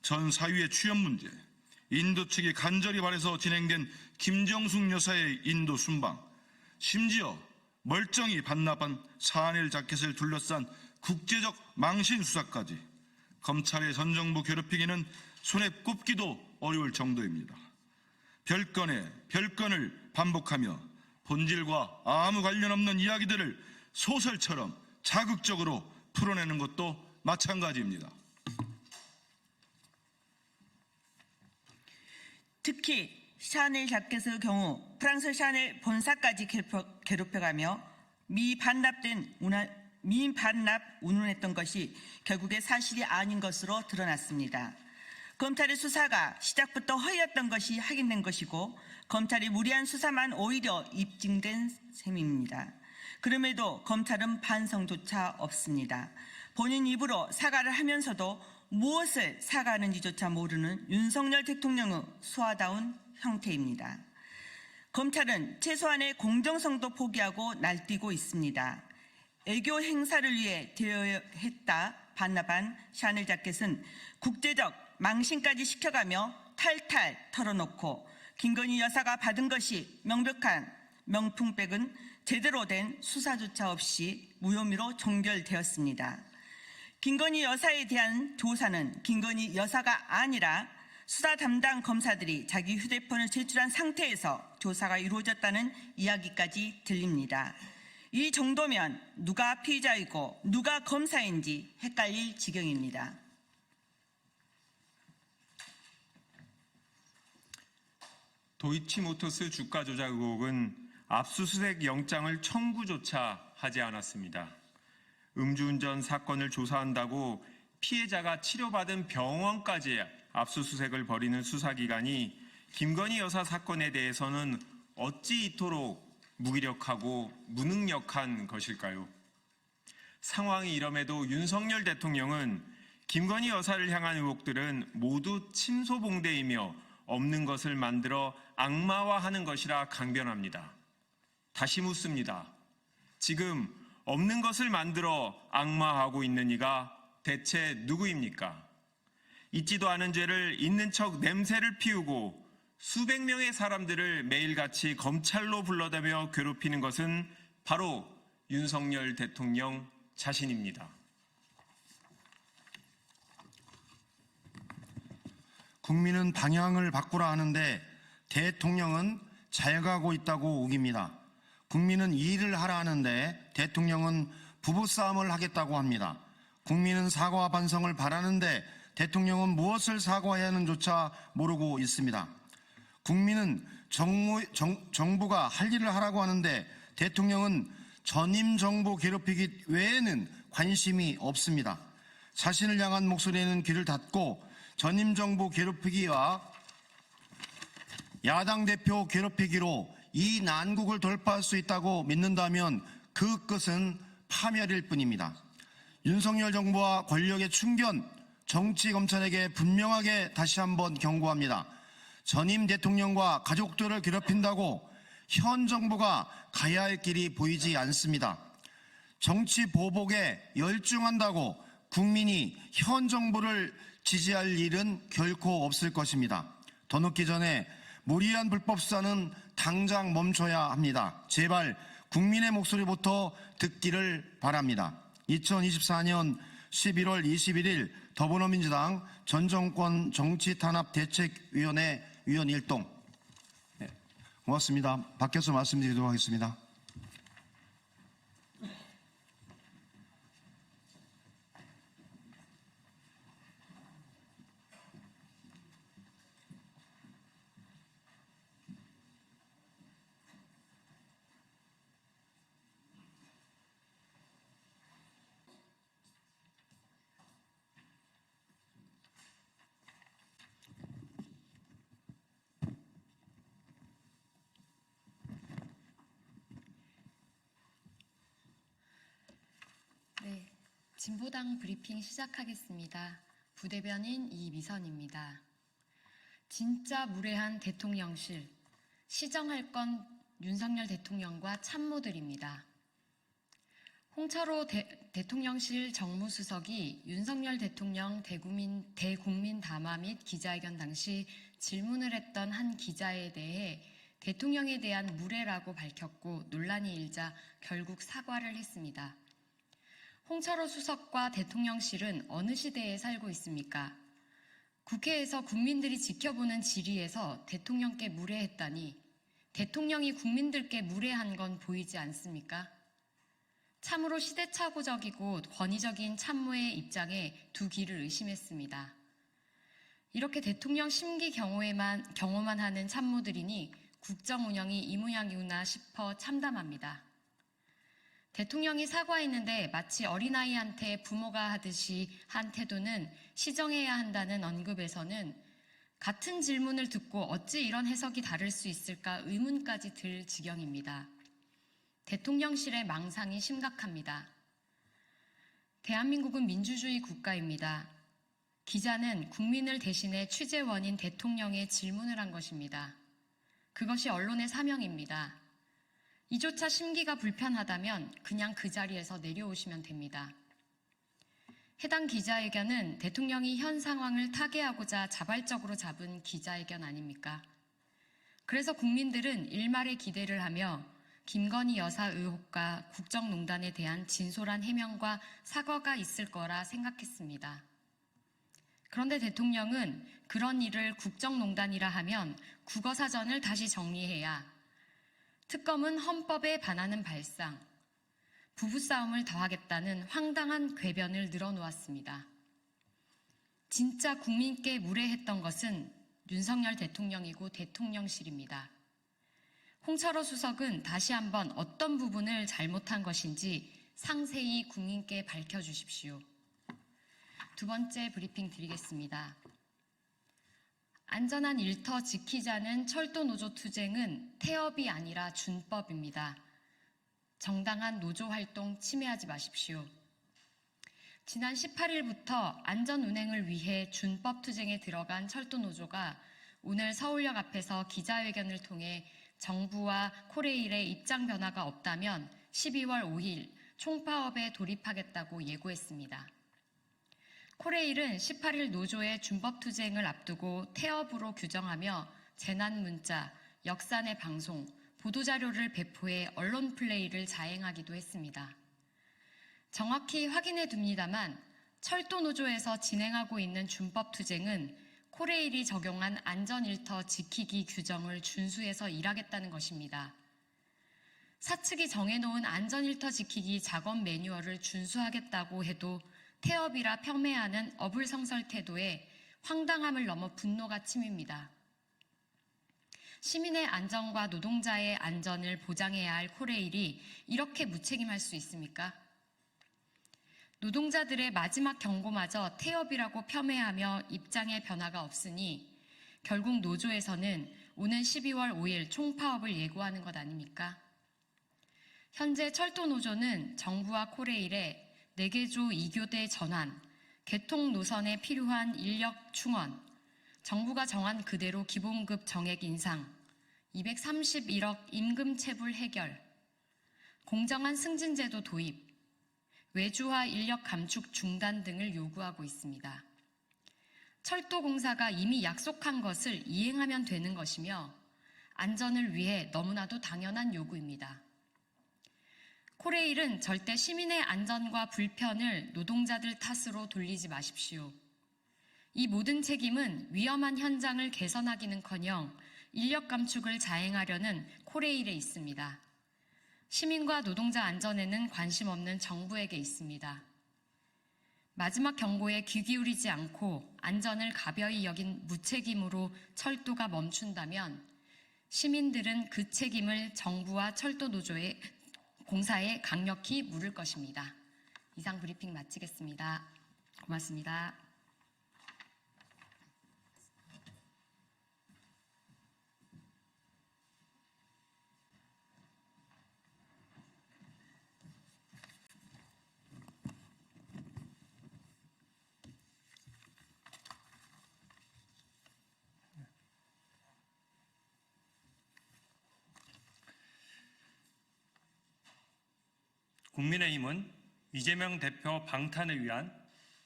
전 사위의 취업 문제, 인도 측이 간절히 바라서 진행된 김정숙 여사의 인도 순방, 심지어 멀쩡히 반납한 샤넬 자켓을 둘러싼 국제적 망신 수사까지 검찰의 전 정부 괴롭히기는 손에 꼽기도 어려울 정도입니다. 별건에 별건을 반복하며 본질과 아무 관련 없는 이야기들을 소설처럼 자극적으로 풀어내는 것도 마찬가지입니다. 특히 샤넬 자켓의 경우 프랑스 샤넬 본사까지 괴롭혀가며 미반납 운운했던 것이 결국에 사실이 아닌 것으로 드러났습니다. 검찰의 수사가 시작부터 허위였던 것이 확인된 것이고 검찰이 무리한 수사만 오히려 입증된 셈입니다. 그럼에도 검찰은 반성조차 없습니다. 본인 입으로 사과를 하면서도 무엇을 사과하는지조차 모르는 윤석열 대통령의 수하다운 형태입니다. 검찰은 최소한의 공정성도 포기하고 날뛰고 있습니다. 애교 행사를 위해 되어야 했다 반납한 샤넬 자켓은 국제적 망신까지 시켜가며 탈탈 털어놓고 김건희 여사가 받은 것이 명백한 명품백은 제대로 된 수사조차 없이 무혐의로 종결되었습니다. 김건희 여사에 대한 조사는 김건희 여사가 아니라 수사 담당 검사들이 자기 휴대폰을 제출한 상태에서 조사가 이루어졌다는 이야기까지 들립니다. 이 정도면 누가 피의자이고 누가 검사인지 헷갈릴 지경입니다. 도이치모터스 주가 조작 의혹은 압수수색 영장을 청구조차 하지 않았습니다. 음주운전 사건을 조사한다고 피해자가 치료받은 병원까지 압수수색을 벌이는 수사기관이 김건희 여사 사건에 대해서는 어찌 이토록 무기력하고 무능력한 것일까요? 상황이 이럼에도 윤석열 대통령은 김건희 여사를 향한 의혹들은 모두 침소봉대이며 없는 것을 만들어 악마화하는 것이라 강변합니다. 다시 묻습니다. 지금 없는 것을 만들어 악마하고 있는 이가 대체 누구입니까? 있지도 않은 죄를 있는 척 냄새를 피우고 수백 명의 사람들을 매일같이 검찰로 불러다며 괴롭히는 것은 바로 윤석열 대통령 자신입니다. 국민은 방향을 바꾸라 하는데 대통령은 잘 가고 있다고 우깁니다. 국민은 일을 하라 하는데 대통령은 부부싸움을 하겠다고 합니다. 국민은 사과와 반성을 바라는데 대통령은 무엇을 사과해야 하는지조차 모르고 있습니다. 국민은 정부가 할 일을 하라고 하는데 대통령은 전임 정부 괴롭히기 외에는 관심이 없습니다. 자신을 향한 목소리에는 귀를 닫고 전임 정부 괴롭히기와 야당 대표 괴롭히기로 이 난국을 돌파할 수 있다고 믿는다면 그 끝은 파멸일 뿐입니다. 윤석열 정부와 권력의 충견, 정치 검찰에게 분명하게 다시 한번 경고합니다. 전임 대통령과 가족들을 괴롭힌다고 현 정부가 가야 할 길이 보이지 않습니다. 정치 보복에 열중한다고 국민이 현 정부를 지지할 일은 결코 없을 것입니다. 더 늦기 전에 무리한 불법 수사는 당장 멈춰야 합니다. 제발 국민의 목소리부터 듣기를 바랍니다. 2024년 11월 21일 더불어민주당 전 정권 정치탄압대책위원회 위원 일동. 고맙습니다. 바뀌어서 말씀드리도록 하겠습니다. 네, 진보당 브리핑 시작하겠습니다. 부대변인 이미선입니다. 진짜 무례한 대통령실, 시정할 건 윤석열 대통령과 참모들입니다. 홍철호 대통령실 정무수석이 윤석열 대통령 대국민 담화 및 기자회견 당시 질문을 했던 한 기자에 대해 대통령에 대한 무례라고 밝혔고 논란이 일자 결국 사과를 했습니다. 홍철호 수석과 대통령실은 어느 시대에 살고 있습니까? 국회에서 국민들이 지켜보는 질의에서 대통령께 무례했다니 대통령이 국민들께 무례한 건 보이지 않습니까? 참으로 시대착오적이고 권위적인 참모의 입장에 두 귀를 의심했습니다. 이렇게 대통령 심기 경호만 하는 참모들이니 국정 운영이 이 모양이구나 싶어 참담합니다. 대통령이 사과했는데 마치 어린아이한테 부모가 하듯이 한 태도는 시정해야 한다는 언급에서는 같은 질문을 듣고 어찌 이런 해석이 다를 수 있을까 의문까지 들 지경입니다. 대통령실의 망상이 심각합니다. 대한민국은 민주주의 국가입니다. 기자는 국민을 대신해 취재원인 대통령의 질문을 한 것입니다. 그것이 언론의 사명입니다. 이조차 심기가 불편하다면 그냥 그 자리에서 내려오시면 됩니다. 해당 기자회견은 대통령이 현 상황을 타개하고자 자발적으로 잡은 기자회견 아닙니까? 그래서 국민들은 일말의 기대를 하며 김건희 여사 의혹과 국정농단에 대한 진솔한 해명과 사과가 있을 거라 생각했습니다. 그런데 대통령은 그런 일을 국정농단이라 하면 국어사전을 다시 정리해야, 특검은 헌법에 반하는 발상, 부부싸움을 더하겠다는 황당한 궤변을 늘어놓았습니다. 진짜 국민께 무례했던 것은 윤석열 대통령이고 대통령실입니다. 홍철호 수석은 다시 한번 어떤 부분을 잘못한 것인지 상세히 국민께 밝혀주십시오. 두 번째 브리핑 드리겠습니다. 안전한 일터 지키자는 철도노조 투쟁은 태업이 아니라 준법입니다. 정당한 노조 활동 침해하지 마십시오. 지난 18일부터 안전운행을 위해 준법 투쟁에 들어간 철도노조가 오늘 서울역 앞에서 기자회견을 통해 정부와 코레일의 입장 변화가 없다면 12월 5일 총파업에 돌입하겠다고 예고했습니다. 코레일은 18일 노조의 준법 투쟁을 앞두고 태업으로 규정하며 재난 문자, 역산의 방송, 보도자료를 배포해 언론 플레이를 자행하기도 했습니다. 정확히 확인해 둡니다만 철도노조에서 진행하고 있는 준법 투쟁은 코레일이 적용한 안전일터 지키기 규정을 준수해서 일하겠다는 것입니다. 사측이 정해놓은 안전일터 지키기 작업 매뉴얼을 준수하겠다고 해도 태업이라 폄훼하는 어불성설 태도에 황당함을 넘어 분노가 치밉니다. 시민의 안전과 노동자의 안전을 보장해야 할 코레일이 이렇게 무책임할 수 있습니까? 노동자들의 마지막 경고마저 태업이라고 폄훼하며 입장의 변화가 없으니 결국 노조에서는 오는 12월 5일 총파업을 예고하는 것 아닙니까? 현재 철도노조는 정부와 코레일에 4개조 2교대 전환, 개통 노선에 필요한 인력 충원, 정부가 정한 그대로 기본급 정액 인상, 231억 임금 체불 해결, 공정한 승진제도 도입, 외주화 인력 감축 중단 등을 요구하고 있습니다. 철도공사가 이미 약속한 것을 이행하면 되는 것이며 안전을 위해 너무나도 당연한 요구입니다. 코레일은 절대 시민의 안전과 불편을 노동자들 탓으로 돌리지 마십시오. 이 모든 책임은 위험한 현장을 개선하기는커녕 인력 감축을 자행하려는 코레일에 있습니다. 시민과 노동자 안전에는 관심 없는 정부에게 있습니다. 마지막 경고에 귀 기울이지 않고 안전을 가벼이 여긴 무책임으로 철도가 멈춘다면 시민들은 그 책임을 정부와 철도노조의 공사에 강력히 물을 것입니다. 이상 브리핑 마치겠습니다. 고맙습니다. 국민의힘은 이재명 대표 방탄을 위한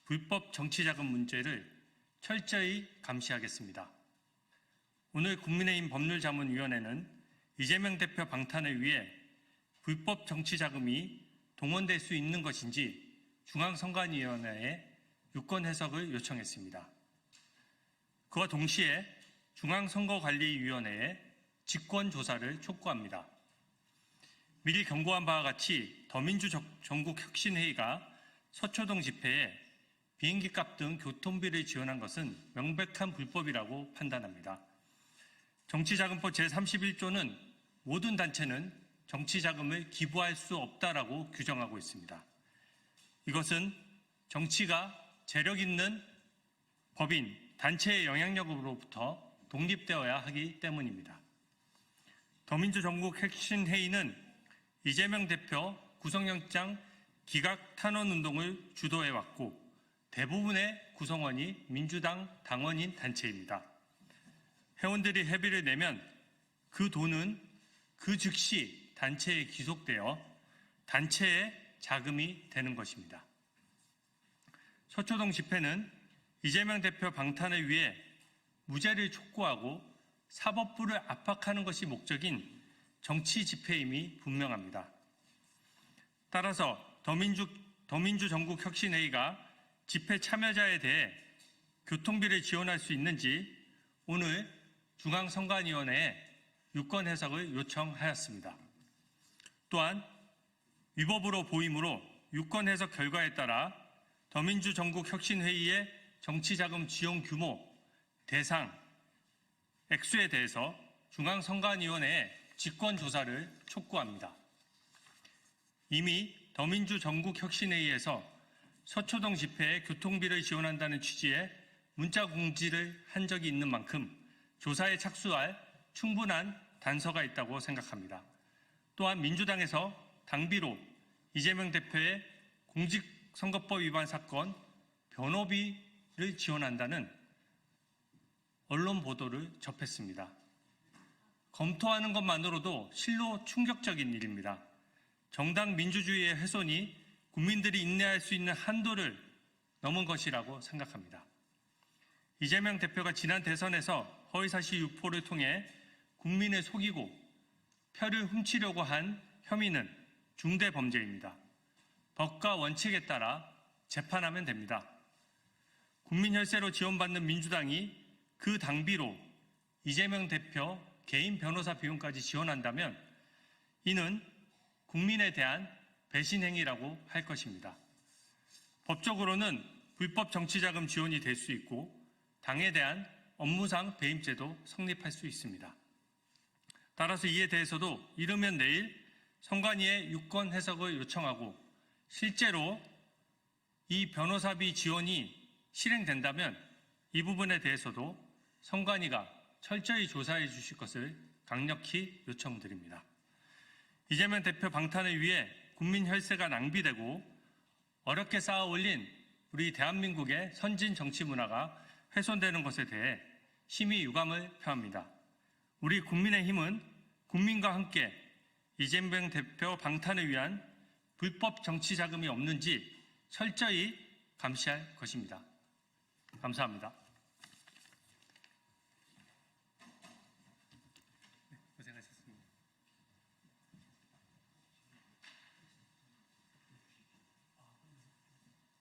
불법 정치자금 문제를 철저히 감시하겠습니다. 오늘 국민의힘 법률자문위원회는 이재명 대표 방탄을 위해 불법 정치자금이 동원될 수 있는 것인지 중앙선관위원회에 유권 해석을 요청했습니다. 그와 동시에 중앙선거관리위원회에 직권조사를 촉구합니다. 미리 경고한 바와 같이 더민주 전국혁신회의가 서초동 집회에 비행기값 등 교통비를 지원한 것은 명백한 불법이라고 판단합니다. 정치자금법 제31조는 모든 단체는 정치자금을 기부할 수 없다라고 규정하고 있습니다. 이것은 정치가 재력 있는 법인, 단체의 영향력으로부터 독립되어야 하기 때문입니다. 더민주 전국혁신회의는 이재명 대표 구속영장 기각 탄원운동을 주도해왔고 대부분의 구성원이 민주당 당원인 단체입니다. 회원들이 회비를 내면 그 돈은 그 즉시 단체에 귀속되어 단체의 자금이 되는 것입니다. 서초동 집회는 이재명 대표 방탄을 위해 무죄를 촉구하고 사법부를 압박하는 것이 목적인 정치 집회임이 분명합니다. 따라서 더민주 전국혁신회의가 집회 참여자에 대해 교통비를 지원할 수 있는지 오늘 중앙선관위원회에 유권 해석을 요청하였습니다. 또한 위법으로 보이므로 유권 해석 결과에 따라 더민주 전국혁신회의의 정치자금 지원 규모, 대상, 액수에 대해서 중앙선관위원회에 직권조사를 촉구합니다. 이미 더민주 전국혁신회의에서 서초동 집회에 교통비를 지원한다는 취지의 문자 공지를 한 적이 있는 만큼 조사에 착수할 충분한 단서가 있다고 생각합니다. 또한 민주당에서 당비로 이재명 대표의 공직선거법 위반 사건 변호비를 지원한다는 언론 보도를 접했습니다. 검토하는 것만으로도 실로 충격적인 일입니다. 정당 민주주의의 훼손이 국민들이 인내할 수 있는 한도를 넘은 것이라고 생각합니다. 이재명 대표가 지난 대선에서 허위사실 유포를 통해 국민을 속이고 표를 훔치려고 한 혐의는 중대 범죄입니다. 법과 원칙에 따라 재판하면 됩니다. 국민 혈세로 지원받는 민주당이 그 당비로 이재명 대표 개인 변호사 비용까지 지원한다면 이는 국민에 대한 배신 행위라고 할 것입니다. 법적으로는 불법 정치자금 지원이 될 수 있고 당에 대한 업무상 배임죄도 성립할 수 있습니다. 따라서 이에 대해서도 이르면 내일 선관위에 유권 해석을 요청하고 실제로 이 변호사비 지원이 실행된다면 이 부분에 대해서도 선관위가 철저히 조사해 주실 것을 강력히 요청드립니다. 이재명 대표 방탄을 위해 국민 혈세가 낭비되고 어렵게 쌓아 올린 우리 대한민국의 선진 정치 문화가 훼손되는 것에 대해 심히 유감을 표합니다. 우리 국민의힘은 국민과 함께 이재명 대표 방탄을 위한 불법 정치 자금이 없는지 철저히 감시할 것입니다. 감사합니다.